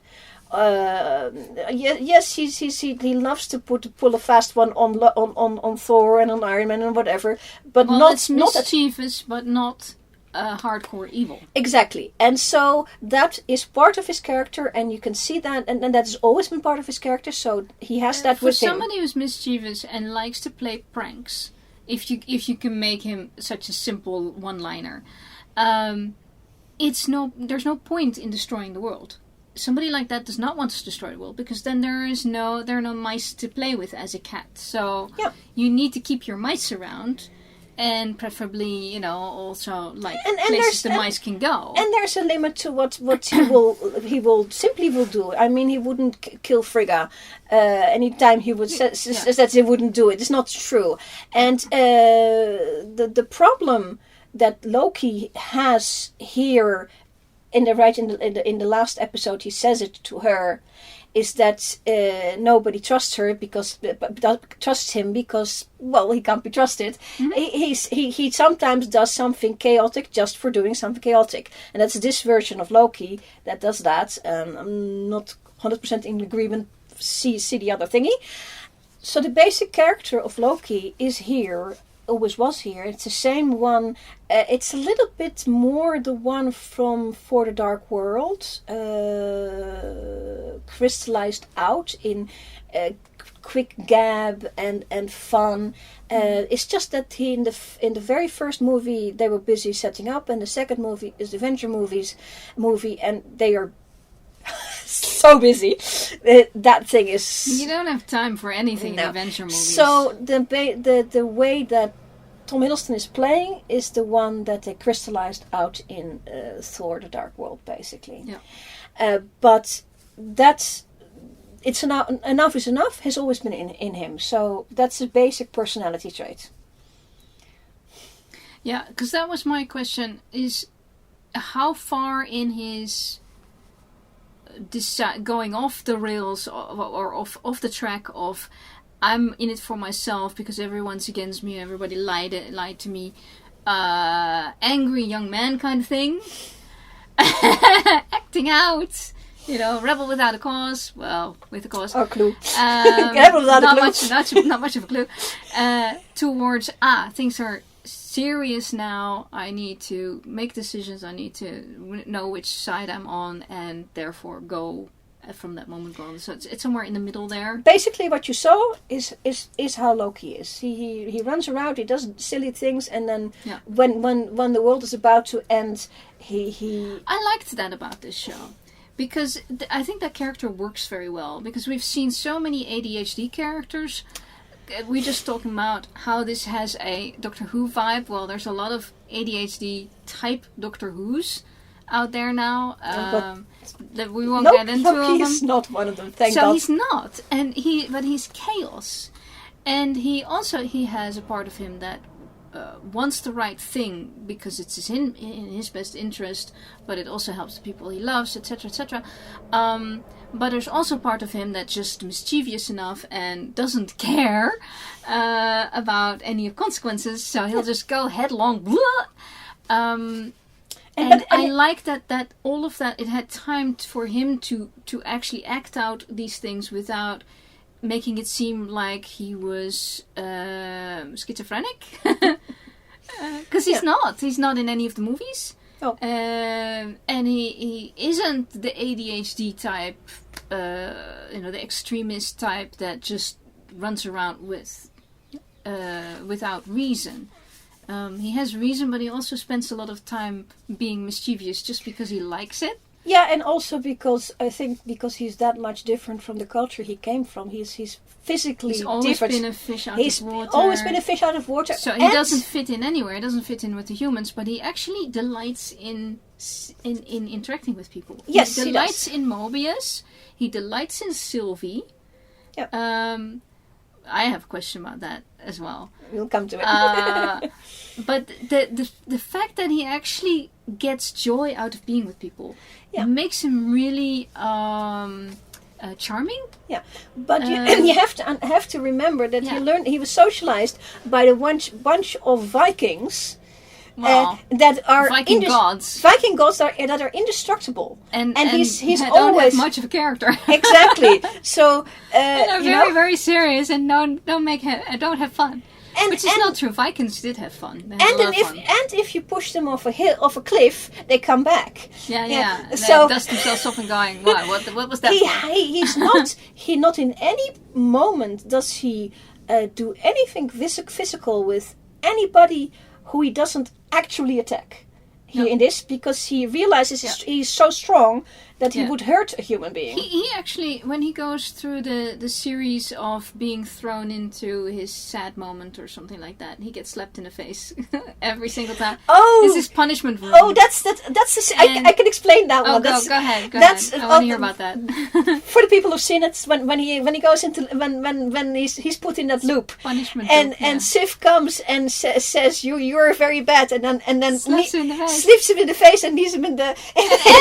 Yes, he loves to pull a fast one on Thor and on Iron Man and whatever, but it's mischievous, but not hardcore evil. Exactly, and so that is part of his character, and you can see that, and that has always been part of his character. So he has that with him. For somebody who's mischievous and likes to play pranks, if you can make him such a simple one-liner, there's no point in destroying the world. Somebody like that does not want to destroy the world, because then there are no mice to play with as a cat. So you need to keep your mice around, and preferably, also like places the mice can go. And there's a limit to what he will do. I mean, he wouldn't kill Frigga anytime he would says that he wouldn't do it. It's not true. And the problem that Loki has here, in the last episode, he says it to her, is that nobody trusts her because he can't be trusted. Mm-hmm. He sometimes does something chaotic just for doing something chaotic, and that's this version of Loki that does that. I'm not 100% in agreement. See the other thingy. So the basic character of Loki is here. Always was here. It's the same one. It's a little bit more the one from For the Dark World, crystallized out in quick gab and fun. It's just that he in the very first movie they were busy setting up, and the second movie is the Avengers movie, and they are so busy. That thing is... You don't have time for anything in Avenger movies. So the way that Tom Hiddleston is playing is the one that they crystallized out in Thor: The Dark World, basically. Yeah. But that's enough is enough has always been in him. So that's a basic personality trait. Yeah, because that was my question: is how far in his going off the rails or off the track of I'm in it for myself because everyone's against me, everybody lied to me, angry young man kind of thing, acting out, rebel without a cause, well, with a cause, or clue, rebel without a clue, not much of a clue, towards things are serious now, I need to make decisions, I need to know which side I'm on, and therefore go from that moment on. So it's somewhere in the middle there. Basically what you saw is how Loki is. He runs around, he does silly things, and then when the world is about to end, he I liked that about this show. Because I think that character works very well. Because we've seen so many ADHD characters. We're just talking about how this has a Doctor Who vibe. Well, there's a lot of ADHD type Doctor Who's out there now. That we won't get into. Loki is not one of them. Thank God. So he's not, but he's chaos, and he has a part of him that wants the right thing because it's in his best interest, but it also helps the people he loves, etc., etc. But there's also part of him that's just mischievous enough and doesn't care about any consequences, so he'll just go headlong. Blah. And I like that all of that, it had time for him to actually act out these things without making it seem like he was schizophrenic. Because he's not. He's not in any of the movies. Oh. And he isn't the ADHD type, the extremist type that just runs around without reason. He has reason, but he also spends a lot of time being mischievous just because he likes it. Yeah, and also because he's that much different from the culture he came from. He's physically different. He's always been a fish out of water. He's always been a fish out of water. So he doesn't fit in anywhere. He doesn't fit in with the humans, but he actually delights in interacting with people. Yes, he delights in Mobius. He delights in Sylvie. Yep. I have a question about that as well. We'll come to it. But the fact that he actually gets joy out of being with people makes him really charming. Yeah, but you have to remember that he was socialized by the bunch of Vikings. That are Viking gods. Viking gods that are indestructible, and he's always don't have much of a character. Exactly. So and are very very serious and don't have fun. Which is not true. Vikings did have fun. If you push them off a cliff, they come back. Yeah. They so dust themselves off and going, what was that? He's not. He not in any moment does he do anything physical with anybody who he doesn't actually attack. In this, because he realizes he's so strong that he would hurt a human being. He actually, when he goes through the series of being thrown into his sad moment or something like that, he gets slapped in the face every single time. Oh, this is punishment room. Oh, I can explain that one. Go ahead. I want to hear about that. For the people who've seen it, when he goes into when he's put in that loop, punishment and Sif comes and says you're very bad, and then slaps him in the face. Slips him in the face and knees him in the... And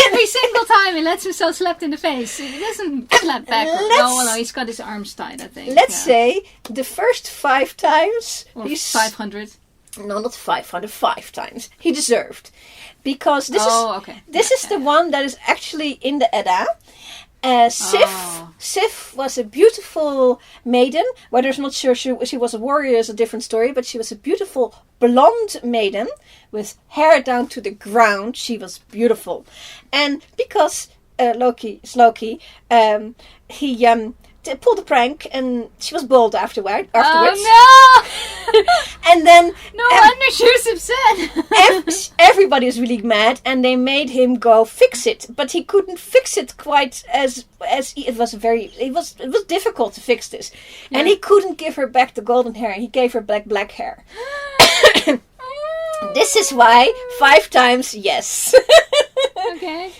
every single time he lets himself slapped in the face. He doesn't slap back. No, he's got his arms tied, I think. Let's say the first 5 times... Or 500. No, not 500. 5 times. He deserved. Because this is the one that is actually in the Edda. Sif was a beautiful maiden. Whether I'm not sure she was a warrior is a different story, but she was a beautiful blonde maiden with hair down to the ground. She was beautiful. And because Loki is Loki, he pulled a prank and she was bald afterwards. Oh no! And then... No wonder she was upset. Everybody was really mad and they made him go fix it. But he couldn't fix it quite as it was difficult to fix this. Yeah. And he couldn't give her back the golden hair. He gave her black hair. This is why 5 times yes. Okay.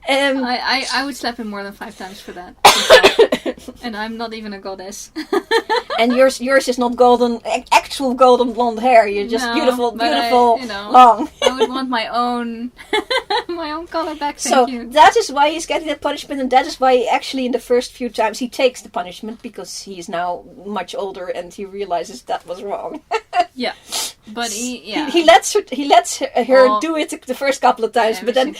I would slap him more than 5 times for that. And I'm not even a goddess. And yours is not golden, actual golden blonde hair. You're just beautiful, long. I would want my own color back. So Thank you. that is why he's getting that punishment, and that is why actually in the first few times he takes the punishment, because he is now much older and he realizes that was wrong. Yeah, but he lets her do it the first couple of times, but then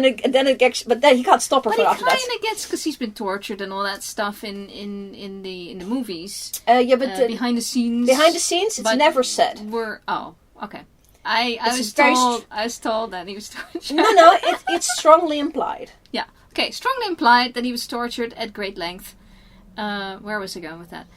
he can't stop her But he after that. kind of gets, because he's been tortured and all that stuff in the movies. Behind the scenes. Behind the scenes, it's never said. Okay. I was told that he was tortured. No, it's strongly implied. Yeah. Okay, strongly implied that he was tortured at great length. Where was I going with that?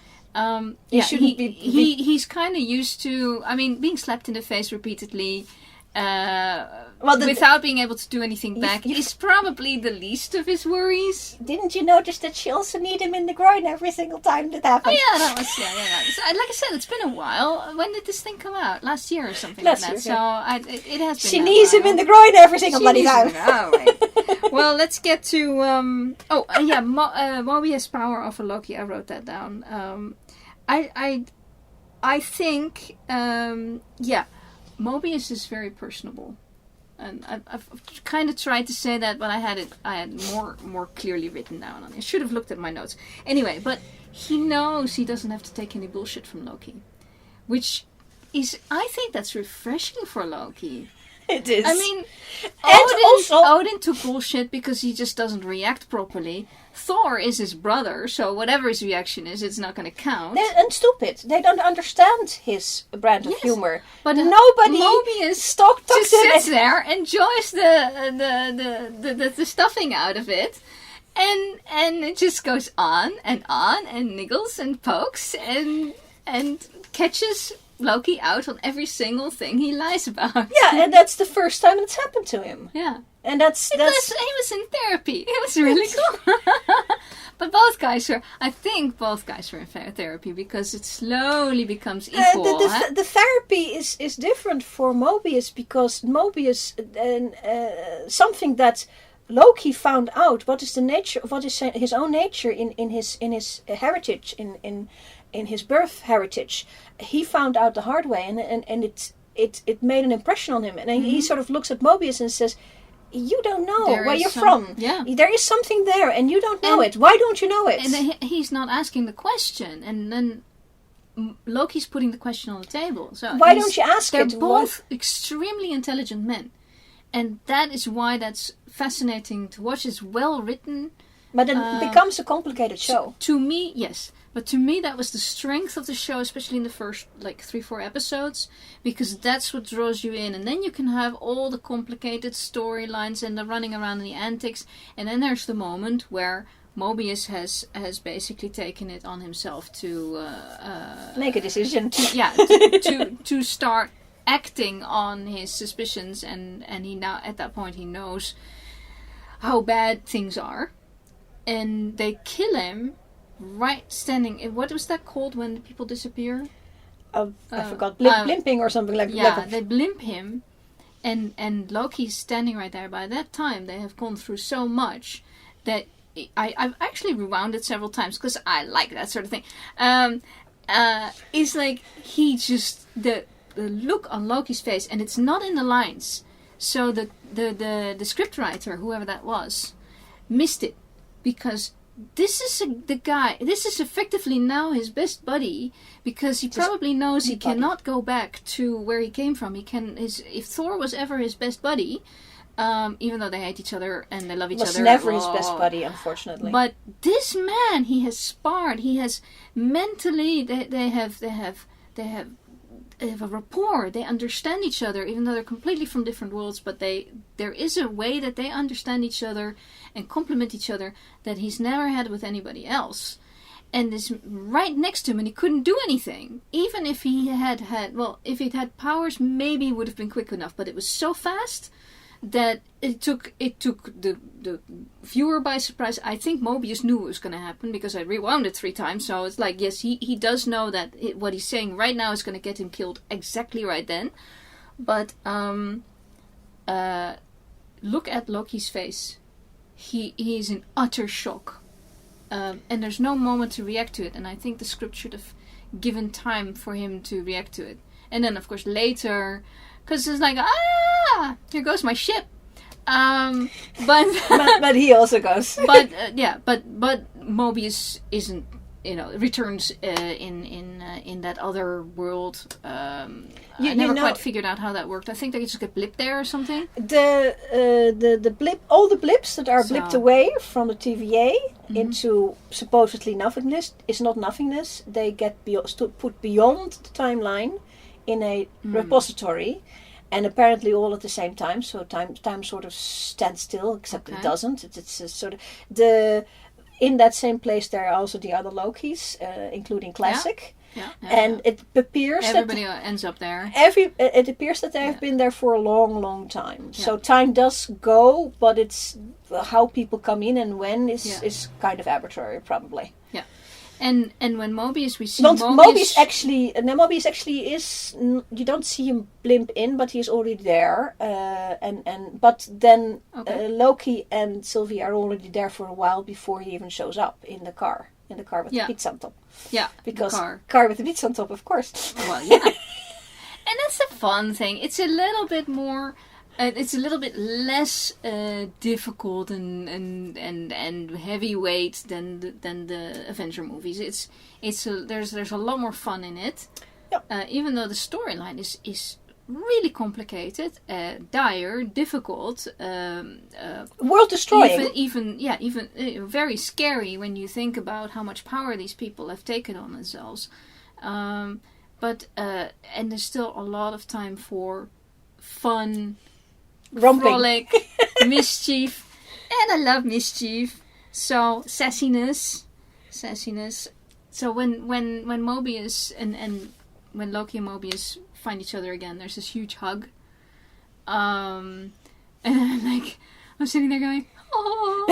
He's kind of used to, being slapped in the face repeatedly, without being able to do anything back is probably the least of his worries. Didn't you notice that she also kneed him in the groin every single time that happened? Oh yeah, that was So, like I said, it's been a while. When did this thing come out? Last year or something like that. Year, so it has been. She knees him in the groin every single bloody time. Right. Well, let's get to Mobius' power over Loki. I wrote that down. I think Mobius is very personable, and I've kind of tried to say that, but I had more clearly written down on it. I should have looked at my notes. Anyway, but he knows he doesn't have to take any bullshit from Loki, which is, I think that's refreshing for Loki. It is. Odin took bullshit because he just doesn't react properly. Thor is his brother, so whatever his reaction is, it's not going to count. And stupid. They don't understand his brand of humor. But nobody Mobius just sits there, enjoys the stuffing out of it, and it just goes on and niggles and pokes and catches Loki out on every single thing he lies about. Yeah, and that's the first time it's happened to him. Yeah. And he was in therapy. It was really cool. But I think both guys were in therapy, because it slowly becomes equal. The therapy is different for Mobius, because Mobius, something that Loki found out, what is his own nature in his heritage, in his birth heritage, he found out the hard way, and it made an impression on him, and he sort of looks at Mobius and says, "You don't know where you're from. Yeah. There is something there, and you don't know it. Why don't you know it?" And he's not asking the question, and then Loki's putting the question on the table. So why don't you ask they're it? They're both extremely intelligent men, and that is why that's fascinating to watch. It's well written. But it becomes a complicated show. To me, yes. But to me, that was the strength of the show, especially in the first 3-4 episodes, because that's what draws you in. And then you can have all the complicated storylines and the running around and the antics. And then there's the moment where Mobius has basically taken it on himself to make a decision. To start acting on his suspicions, and he now at that point he knows how bad things are, and they kill him. Right, standing. What was that called when people disappear? I forgot. Blimping or something like that. Yeah, they blimp him, and Loki's standing right there. By that time, they have gone through so much that I've actually rewound it several times, because I like that sort of thing. It's like he just the look on Loki's face, and it's not in the lines. So the scriptwriter, whoever that was, missed it, because this is effectively now his best buddy, because he probably knows he cannot go back to where he came from. If Thor was ever his best buddy, even though they hate each other and they love each other. Was never his best buddy, unfortunately. But this man, he has sparred. He has mentally. They have a rapport. They understand each other, even though they're completely from different worlds. But there is a way that they understand each other and complement each other that he's never had with anybody else. And is right next to him, and he couldn't do anything. Even if he if he'd had powers, maybe he would have been quick enough. But it was so fast that it took the viewer by surprise. I think Mobius knew it was going to happen because I rewound it 3 times. So it's like, yes, he does know that what he's saying right now is going to get him killed exactly right then. But look at Loki's face. He is in utter shock. And there's no moment to react to it. And I think the script should have given time for him to react to it. And then, of course, later... Because it's like, here goes my ship. But he also goes. but Mobius isn't, returns in that other world. I never quite figured out how that worked. I think they just get blipped there or something. The blip, all the blips that are blipped away from the TVA into supposedly nothingness is not nothingness. They get put beyond the timeline in a repository, and apparently all at the same time. So time sort of stands still, except it doesn't. It's sort of in that same place. There are also the other Lokis, including Classic. And it appears everybody ends up there. It appears that they have been there for a long, long time. Yeah. So time does go, but it's how people come in and when is kind of arbitrary, probably. Yeah. And when Mobius, we see Mobius actually is. You don't see him blimp in, but he's already there. But then Loki and Sylvie are already there for a while before he even shows up in the car with the pizza on top. Yeah, because car with the pizza on top, of course. Well, yeah, and that's the fun thing. It's a little bit more. It's a little bit less difficult and heavyweight than the Avenger movies. There's a lot more fun in it. Yep. Even though the storyline is really complicated, dire, difficult, world destroying. Even very scary when you think about how much power these people have taken on themselves. But there's still a lot of time for fun. Romping. Frolic, mischief, and I love mischief. So sassiness. So when Mobius and when Loki and Mobius find each other again, there's this huge hug. And I'm sitting there going, oh.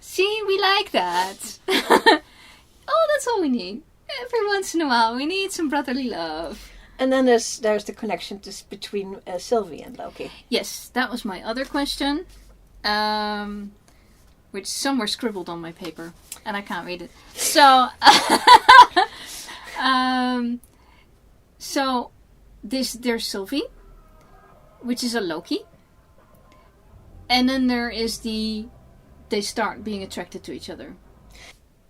See, we like that. Oh, that's all we need. Every once in a while, we need some brotherly love. And then there's the connection between Sylvie and Loki. Yes, that was my other question, which somewhere scribbled on my paper, and I can't read it. So, there's Sylvie, which is a Loki, and then there is they start being attracted to each other.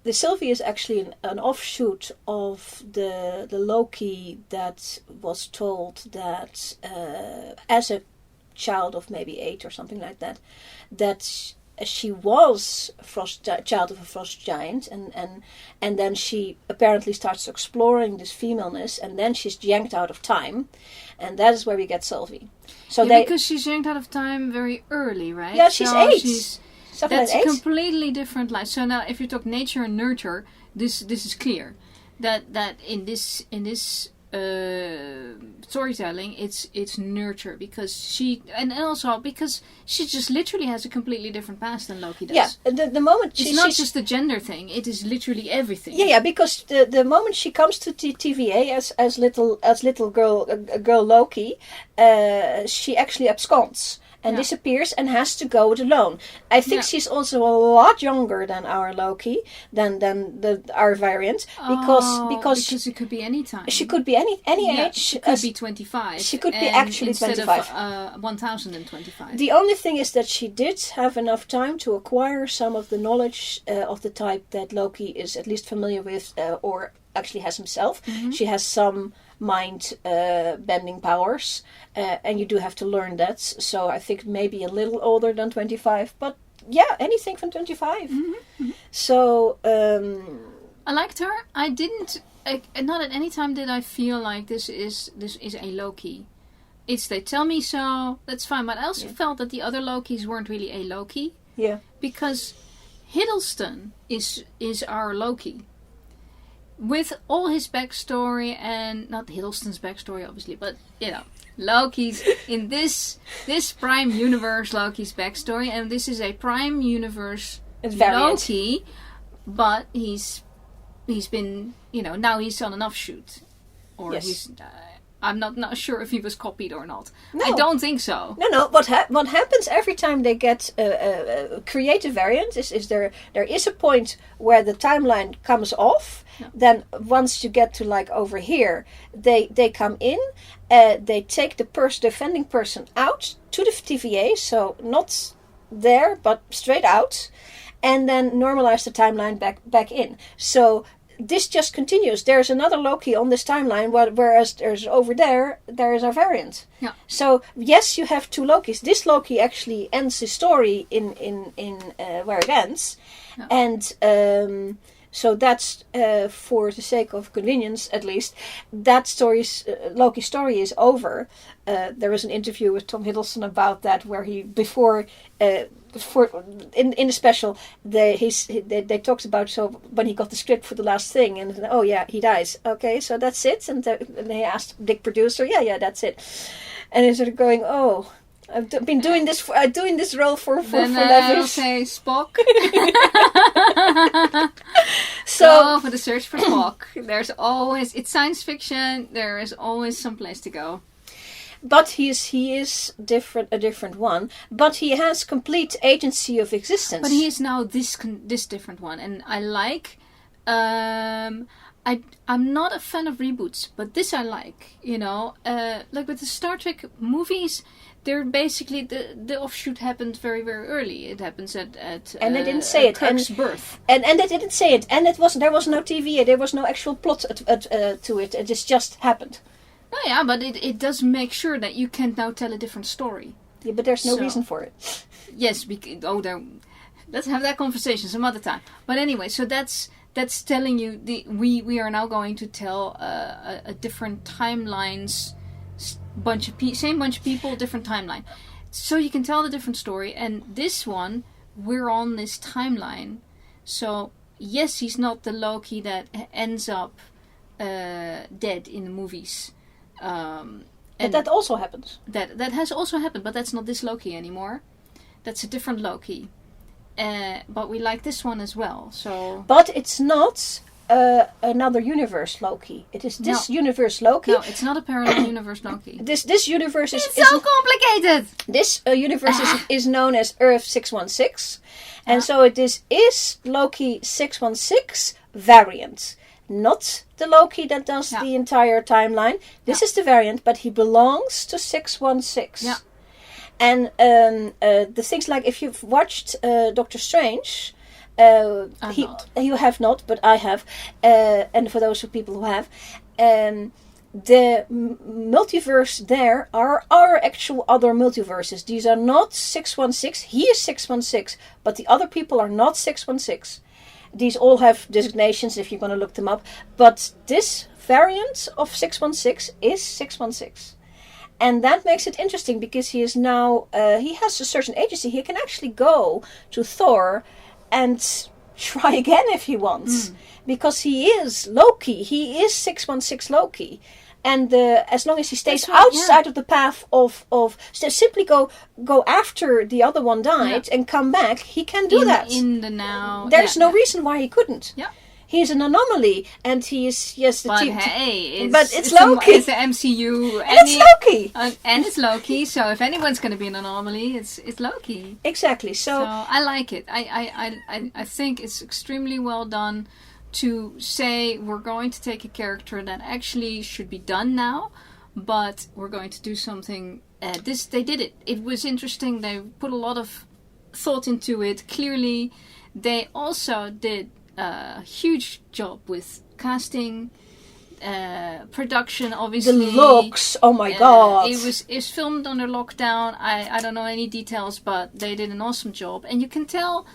The Sylvie is actually an offshoot of the Loki that was told that as a child of maybe 8 or something like that she was child of a frost giant, and then she apparently starts exploring this femaleness, and then she's yanked out of time, and that is where we get Sylvie. So because she's yanked out of time very early, right? Yeah, she's 8. That's a completely different life. So now, if you talk nature and nurture, this is clear. That in this storytelling, it's nurture because she just literally has a completely different past than Loki does. Yeah, the moment it's not just the gender thing; it is literally everything. Yeah, because the moment she comes to TVA as little girl Loki, she actually absconds. And disappears and has to go it alone. I think she's also a lot younger than our Loki, than our variant, because it could be any time. She could be any age. She could be 25. She could be actually 25. Instead of 1025. The only thing is that she did have enough time to acquire some of the knowledge of the type that Loki is at least familiar with, or actually has himself. Mm-hmm. She has some mind bending powers, and you do have to learn that. So I think maybe a little older than 25, but yeah, anything from 25. Mm-hmm. Mm-hmm. So I liked her. I didn't. Not at any time did I feel like this is a Loki. It's they tell me so. That's fine. But I also felt that the other Lokis weren't really a Loki. Yeah. Because Hiddleston is our Loki. With all his backstory, and not Hiddleston's backstory, obviously, but Loki's in this Prime Universe Loki's backstory, and this is a Prime Universe Loki, but he's been, now he's on an offshoot, or he's. I'm not sure if he was copied or not. No. I don't think so. No. What happens every time they get create a variant is there is a point where the timeline comes off. No. Then once you get to like over here, they come in. They take the defending person out to the TVA, so not there but straight out, and then normalize the timeline back in. So. This just continues. There's another Loki on this timeline, whereas there's over there is a variant. Yeah. So yes, you have two Lokis. This Loki actually ends his story in where it ends, yeah. And so that's for the sake of convenience, at least. That Loki's story is over. There was an interview with Tom Hiddleston about that, where he before. In the special, they talked about when he got the script for the last thing, and oh yeah, he dies. Okay, so that's it. And they asked the big producer, yeah, that's it. And he's sort of going, oh, I've been doing this role for then, I'll say Spock. So for the search for Spock, it's science fiction. There is always some place to go. But he is a different one. But he has complete agency of existence. But he is now this different one, and I like. I'm not a fan of reboots, but this I like. Like with the Star Trek movies, they're basically the offshoot happened very, very early. It happens at and they didn't say it. Kirk's birth. And they didn't say it. And there was no TVA. There was no actual plot to it. It just happened. Oh yeah, but it does make sure that you can now tell a different story. Yeah, but there's no reason for it. Yes, let's have that conversation some other time. But anyway, so that's telling you we are now going to tell a different timelines, same bunch of people, different timeline. So you can tell the different story. And this one, we're on this timeline. So yes, he's not the Loki that ends up dead in the movies. But that also happens. That has also happened, but that's not this Loki anymore. That's a different Loki. But we like this one as well. So. But it's not another universe Loki. It is this universe Loki. No, it's not a parallel universe Loki. This universe is so complicated. This universe is known as Earth 616, and so it is Loki 616 variant. Not the Loki that does the entire timeline. This is the variant, but he belongs to 616. Yeah. And the things like, if you've watched Doctor Strange, you have not, but I have. And for those people who have, the multiverse there are actual other multiverses. These are not 616. He is 616, but the other people are not 616. These all have designations if you're going to look them up. But this variant of 616 is 616. And that makes it interesting because he is now, he has a certain agency. He can actually go to Thor and try again if he wants. Because he is Loki. He is 616 Loki. And as long as he stays outside of the path of simply go after the other one died and come back, he can do that. In the now. There's no reason why he couldn't. Yeah. He's an anomaly, and he is but it's Loki. It's the MCU, and it's Loki, and it's Loki. So if anyone's going to be an anomaly, it's Loki. Exactly. So I like it. I think it's extremely well done. To say we're going to take a character that actually should be done now, but we're going to do something. They did it. It was interesting. They put a lot of thought into it. Clearly, they also did a huge job with casting, production. Obviously, the looks. Oh my god! It was filmed under lockdown. I don't know any details, but they did an awesome job, and you can tell.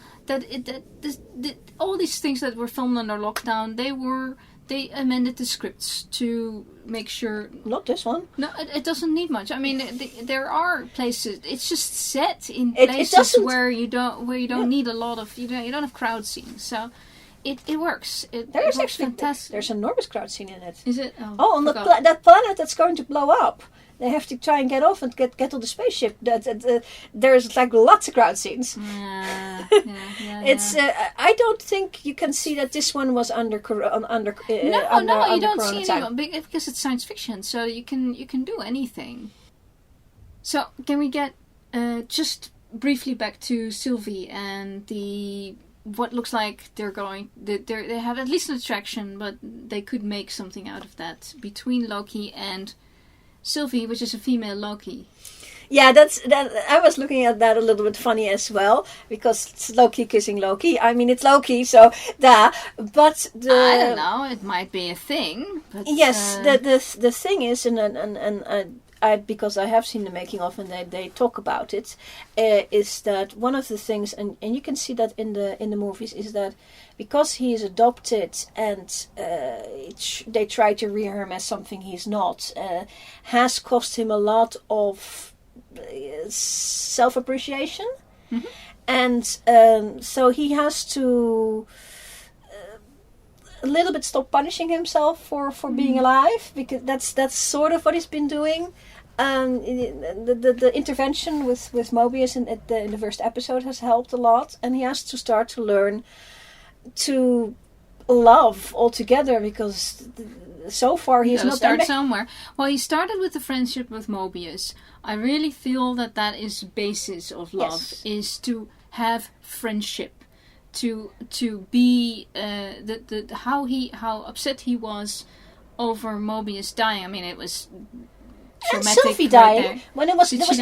All these things that were filmed under lockdown, they amended the scripts to make sure. Not this one. No, it doesn't need much. I mean, there are places. It's just set in places where you don't need a lot of. You don't have crowd scenes, so it works. There is actually fantastic. There's an enormous crowd scene in it. Is it? On that planet that's going to blow up. They have to try and get off and get on the spaceship. There's like lots of crowd scenes. It's. I don't think you can see that this one was under No, you don't see time. anyone because it's science fiction, so you can do anything. So can we get just briefly back to Sylvie and what looks like they have at least an attraction, but they could make something out of that between Loki and Sylvie, which is a female Loki. Yeah, that. I was looking at that a little bit funny as well, because it's Loki kissing Loki. I mean, it's Loki, so da. But I don't know. It might be a thing. But, yes, the thing is, and because I have seen the making of, and they talk about it, is that one of the things, and you can see that in the movies, is that because he is adopted and they try to rear him as something he's not, has cost him a lot of self-appreciation. Mm-hmm. And so he has to a little bit stop punishing himself for being alive, because that's sort of what he's been doing. The intervention with Mobius in the first episode has helped a lot, and he has to start to learn to love altogether, because so far he has not start somewhere. Well, he started with the friendship with Mobius. I really feel that is the basis of love, is to have friendship, to be how upset he was over Mobius dying. I mean, it was and Sylvie dying when it was implied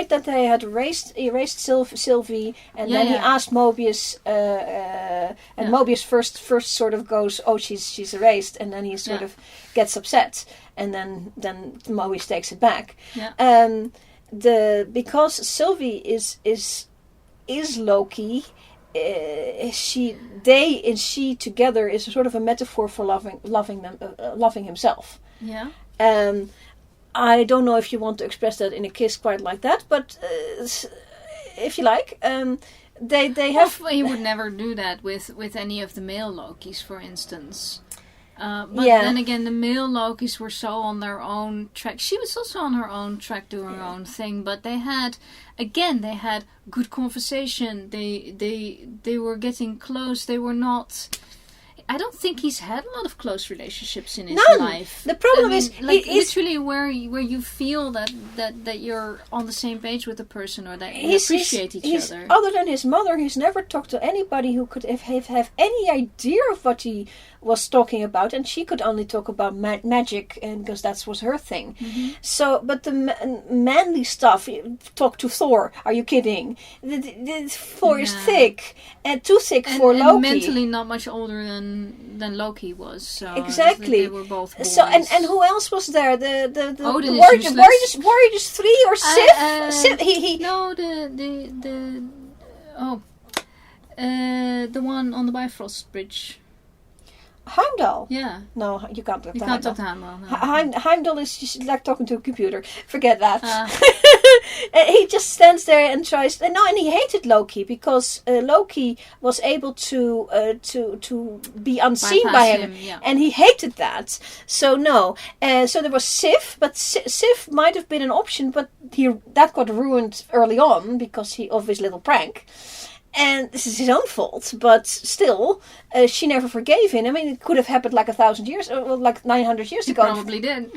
that they had erased Sylvie, and then he asked Mobius, and Mobius first sort of goes, oh, she's erased, and then he sort of gets upset, and then Mobius takes it back. Because Sylvie is Loki. She together is sort of a metaphor for loving himself. Yeah. I don't know if you want to express that in a kiss quite like that, but if you like, they have. Well, he would never do that with any of the male Lokis, for instance. But then again, the male Lokis were so on their own track. She was also on her own track, doing her own thing. But they had good conversation. They were getting close. They were not. I don't think he's had a lot of close relationships in his life. The problem is literally where you feel that you're on the same page with the person, or that you appreciate each other. Other than his mother, he's never talked to anybody who could have any idea of what he was talking about, and she could only talk about magic, and because that was her thing. Mm-hmm. So, but the manly stuff, talk to Thor. Are you kidding? Thor is thick, and too thick for Loki. And mentally not much older than Loki was. So exactly. They were both boys. So and who else was there? The Odin Warriors 3 or Sif? The one on the Bifrost Bridge. Heimdall? Yeah. No, you can't talk to Heimdall. You can't talk to Heimdall. No. Heimdall is like talking to a computer. Forget that. He just stands there and tries. And he hated Loki because Loki was able to be unseen by him, and he hated that. So no. So there was Sif, but Sif might have been an option, but that got ruined early on because of his little prank. And this is his own fault, but still, she never forgave him. I mean, it could have happened like 1,000 years, or like 900 years ago. Probably did.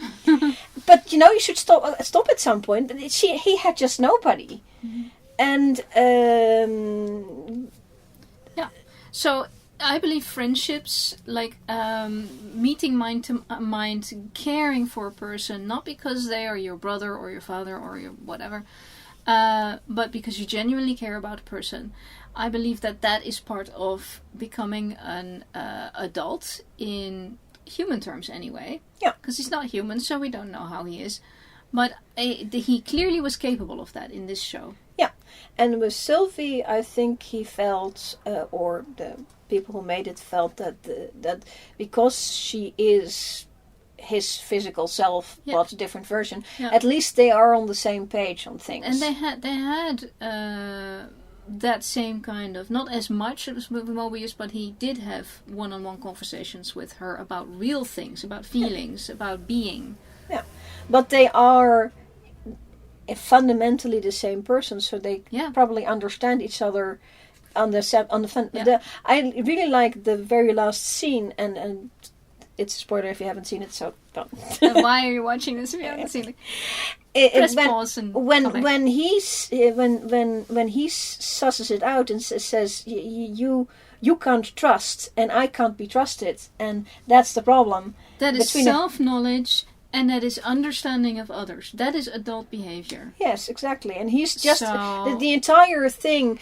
But you should stop at some point. But he had just nobody, and So I believe friendships, like meeting mind to mind, caring for a person, not because they are your brother or your father or your whatever, but because you genuinely care about a person. I believe that is part of becoming an adult in human terms anyway. Yeah. Because he's not human, so we don't know how he is. But he clearly was capable of that in this show. Yeah. And with Sylvie, I think he felt, or the people who made it felt that because she is his physical self, but a different version, at least they are on the same page on things. And they had that same kind of, not as much as with Mobius, but he did have one-on-one conversations with her about real things, about feelings, about being. Yeah, but they are fundamentally the same person, so they probably understand each other on the I really like the very last scene, and it's a spoiler if you haven't seen it, so don't. Why are you watching this if you haven't seen it? Press pause and when he susses it out and says you can't trust and I can't be trusted, and that's the problem. That is self-knowledge. And that is understanding of others. That is adult behavior. Yes, exactly. And he's just the entire thing.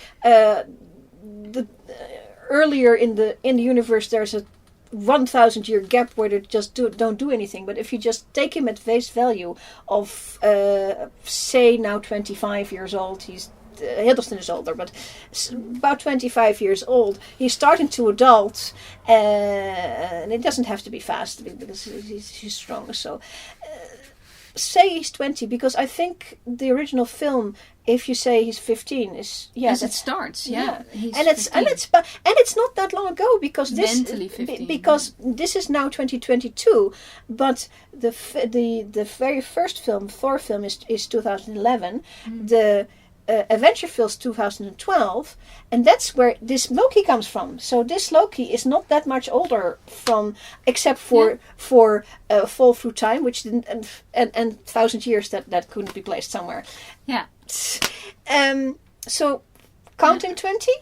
Earlier in the universe, there's a 1,000-year gap where they just don't do anything. But if you just take him at face value of say now 25 years old, Hiddleston is older, but about 25 years old. He's starting to adult, and it doesn't have to be fast because he's strong. So, say he's 20, because I think the original film, if you say he's 15, is as it starts. Yeah. And it's not that long ago, because mentally 15. Because this is now 2022, but the very first film, Thor film, is 2011. The Avengers film's 2012, and that's where this Loki comes from. So this Loki is not that much older except for fall through time, which didn't, and 1,000 years that couldn't be placed somewhere. Yeah. So count him 20.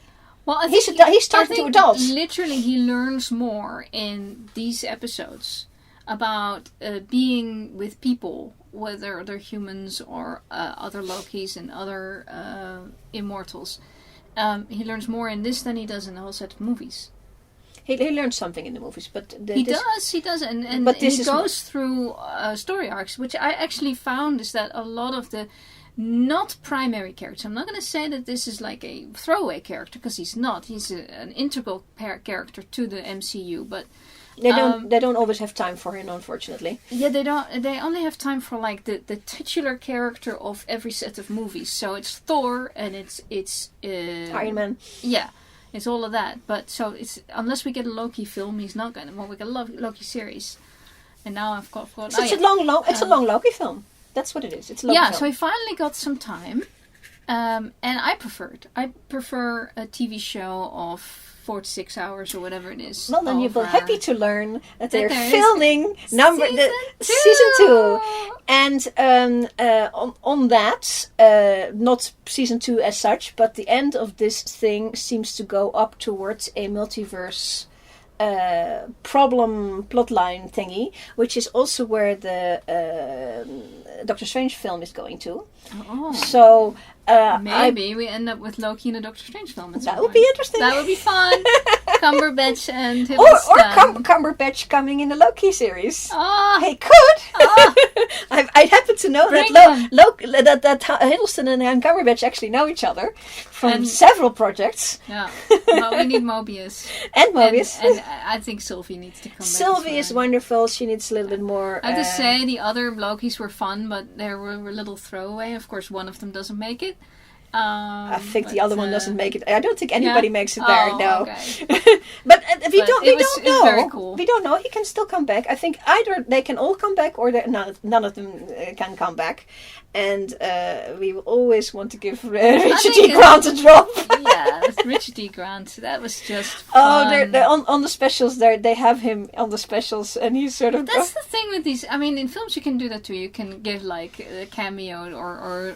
Well, I he's starting to adult. Literally, he learns more in these episodes about being with people, whether they're humans or other Lokis and other immortals. He learns more in this than he does in the whole set of movies. He learns something in the movies, but he does, and but he goes through story arcs, which I actually found is that a lot of the not primary characters. I'm not going to say that this is like a throwaway character, because he's not. He's an integral character to the MCU, but. They don't always have time for him, unfortunately. Yeah, they don't. They only have time for like the titular character of every set of movies. So it's Thor and it's Iron Man. Yeah, it's all of that. But so it's unless we get a Loki film, he's not going to. Well, we get a Loki series, and now I've got. It's a long Loki film. That's what it is. It's a Loki film. So he finally got some time, and I prefer a TV show of 4 to 6 hours or whatever it is. Well, then you'll be happy to learn that they're filming season 2. And on that, not season 2 as such, but the end of this thing seems to go up towards a multiverse problem plotline thingy, which is also where the Doctor Strange film is going to. Oh. So maybe we end up with Loki in a Doctor Strange film. That would be interesting. That would be fun. Cumberbatch and Hiddleston. Or Cumberbatch coming in the Loki series. Oh. He could. I happen to know that Hiddleston and Cumberbatch actually know each other from several projects. Yeah. Well, we need Mobius. And Mobius. And I think Sylvie needs to come back. Sylvie is wonderful. She needs a little bit more. I have to say, the other Lokis were fun, but they were a little throwaway. Of course, one of them doesn't make it. I think the other one doesn't make it. I don't think anybody makes it there. No, okay. But we don't know. Very cool. We don't know. He can still come back. I think either they can all come back, or none of them can come back. And we will always want to give Richard D. Grant a drop. Yeah, Richard D. Grant. That was just fun. Oh, they're on the specials. They have him on the specials, and he's sort of. That's the thing with these. I mean, in films you can do that too. You can give like a cameo or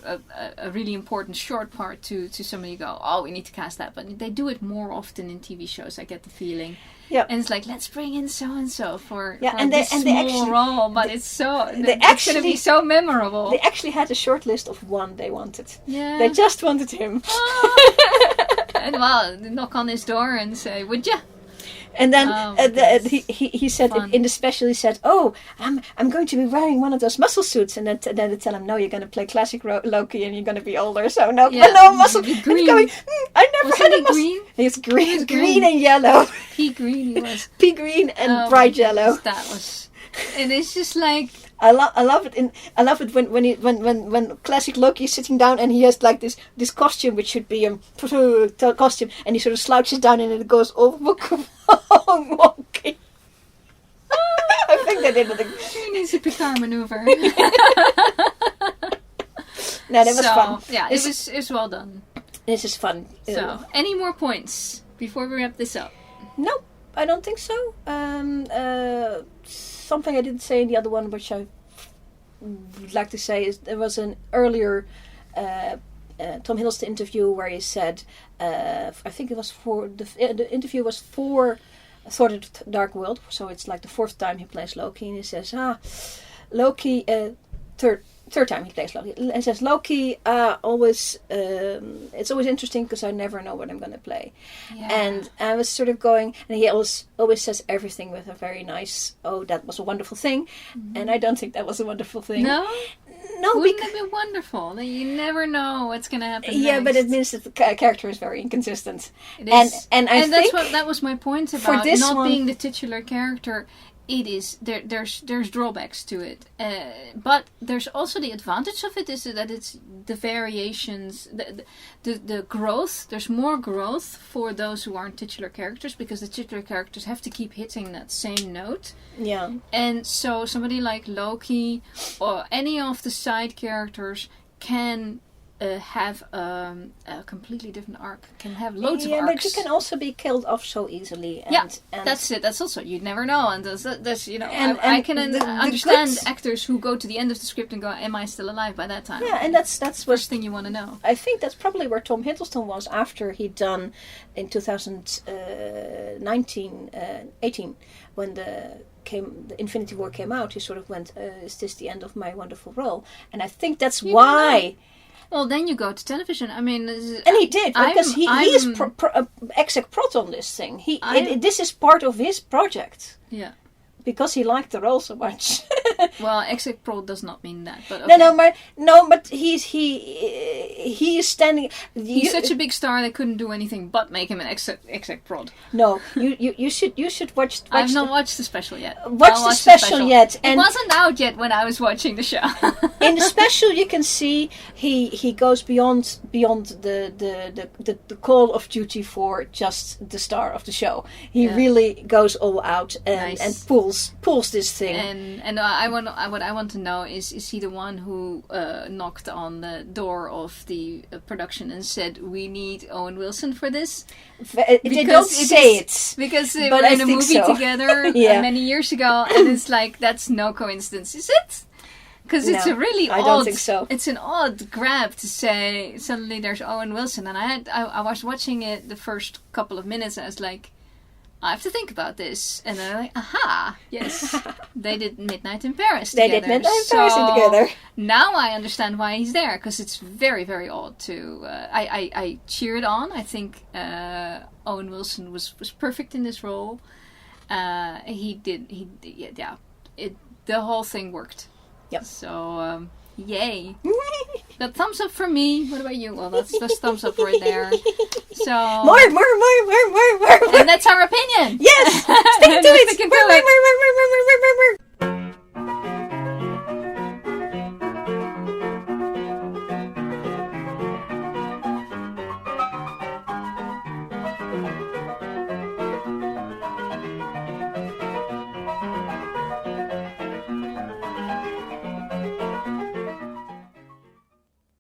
a really important short part to somebody. You go, oh, we need to cast that. But they do it more often in TV shows. I get the feeling. Yeah, and it's like, let's bring in so and so for this small role, but it's going to be so memorable. They actually had a short list of one they wanted. Yeah, they just wanted him. And well, knock on his door and say, "Would you?" And then he said in the special, he said, "Oh, I'm going to be wearing one of those muscle suits." And then they tell him, "No, you're going to play classic Loki, and you're going to be older, so no muscle." And he's going, "I never had a muscle." Green? He's green and yellow. Pea green he was. Pea green and bright yellow. That was, and it's just like I love it. I love it when classic Loki is sitting down and he has like this costume which should be a costume, and he sort of slouches down and it goes all wonky. I think they did it. He needs a Picard maneuver. No, that was fun. Yeah, it was well done. This is fun. So, any more points before we wrap this up? Nope, I don't think so. Something I didn't say in the other one, which I would like to say, is there was an earlier Tom Hiddleston interview where he said, I think it was for the interview was for Thor: The Dark World, so it's like the 4th time he plays Loki, and he says, Loki, third time he plays Loki. He says, Loki always, it's always interesting because I never know what I'm going to play. Yeah. And I was sort of going, and he always says everything with a very nice, oh, that was a wonderful thing. Mm-hmm. And I don't think that was a wonderful thing. No? No, wouldn't it be wonderful? That you never know what's going to happen next. But it means that the character is very inconsistent. It is. And I think that was my point about not being the titular character. It is there's drawbacks to it, but there's also the advantage of it is that it's the variations, the growth. There's more growth for those who aren't titular characters because the titular characters have to keep hitting that same note. Yeah. And so somebody like Loki or any of the side characters can have a completely different arc. Can have loads of arcs. Yeah, but you can also be killed off so easily. And that's it. That's also, you never know. And that's you know, I can understand actors who go to the end of the script and go, "Am I still alive by that time?" Yeah, and that's first thing you want to know. I think that's probably where Tom Hiddleston was after he'd done in 2018 when the Infinity War came out. He sort of went, "Is this the end of my wonderful role?" And I think that's why. Well, then you go to television. I mean, and he did because he is exec prod on this thing. This is part of his project. Yeah, because he liked the role so much. Well, exec prod does not mean that. But okay. But he is standing. He's such a big star they couldn't do anything but make him an exec prod. No, you should watch. I've not watched the special yet. Watch the special yet. It wasn't out yet when I was watching the show. In the special, you can see he goes beyond the call of duty for just the star of the show. He really goes all out and pulls this thing. And what I want to know is he the one who knocked on the door of the production and said, "We need Owen Wilson for this"? They don't say it. Because they were in a movie together many years ago, and it's like, that's no coincidence, is it? Because it's a really odd. I don't think so. It's an odd grab to say suddenly there's Owen Wilson, and I was watching it the first couple of minutes, and I was like, I have to think about this. And then I'm like, aha, yes, they did Midnight in Paris together. They did Midnight in Paris together. Now I understand why he's there, because it's very, very odd to... I cheered on. I think Owen Wilson was perfect in this role. The whole thing worked. Yep. So, yay. That thumbs up from me. What about you? Well, that's thumbs up right there. So more. And that's our opinion. Yes. Stick to it.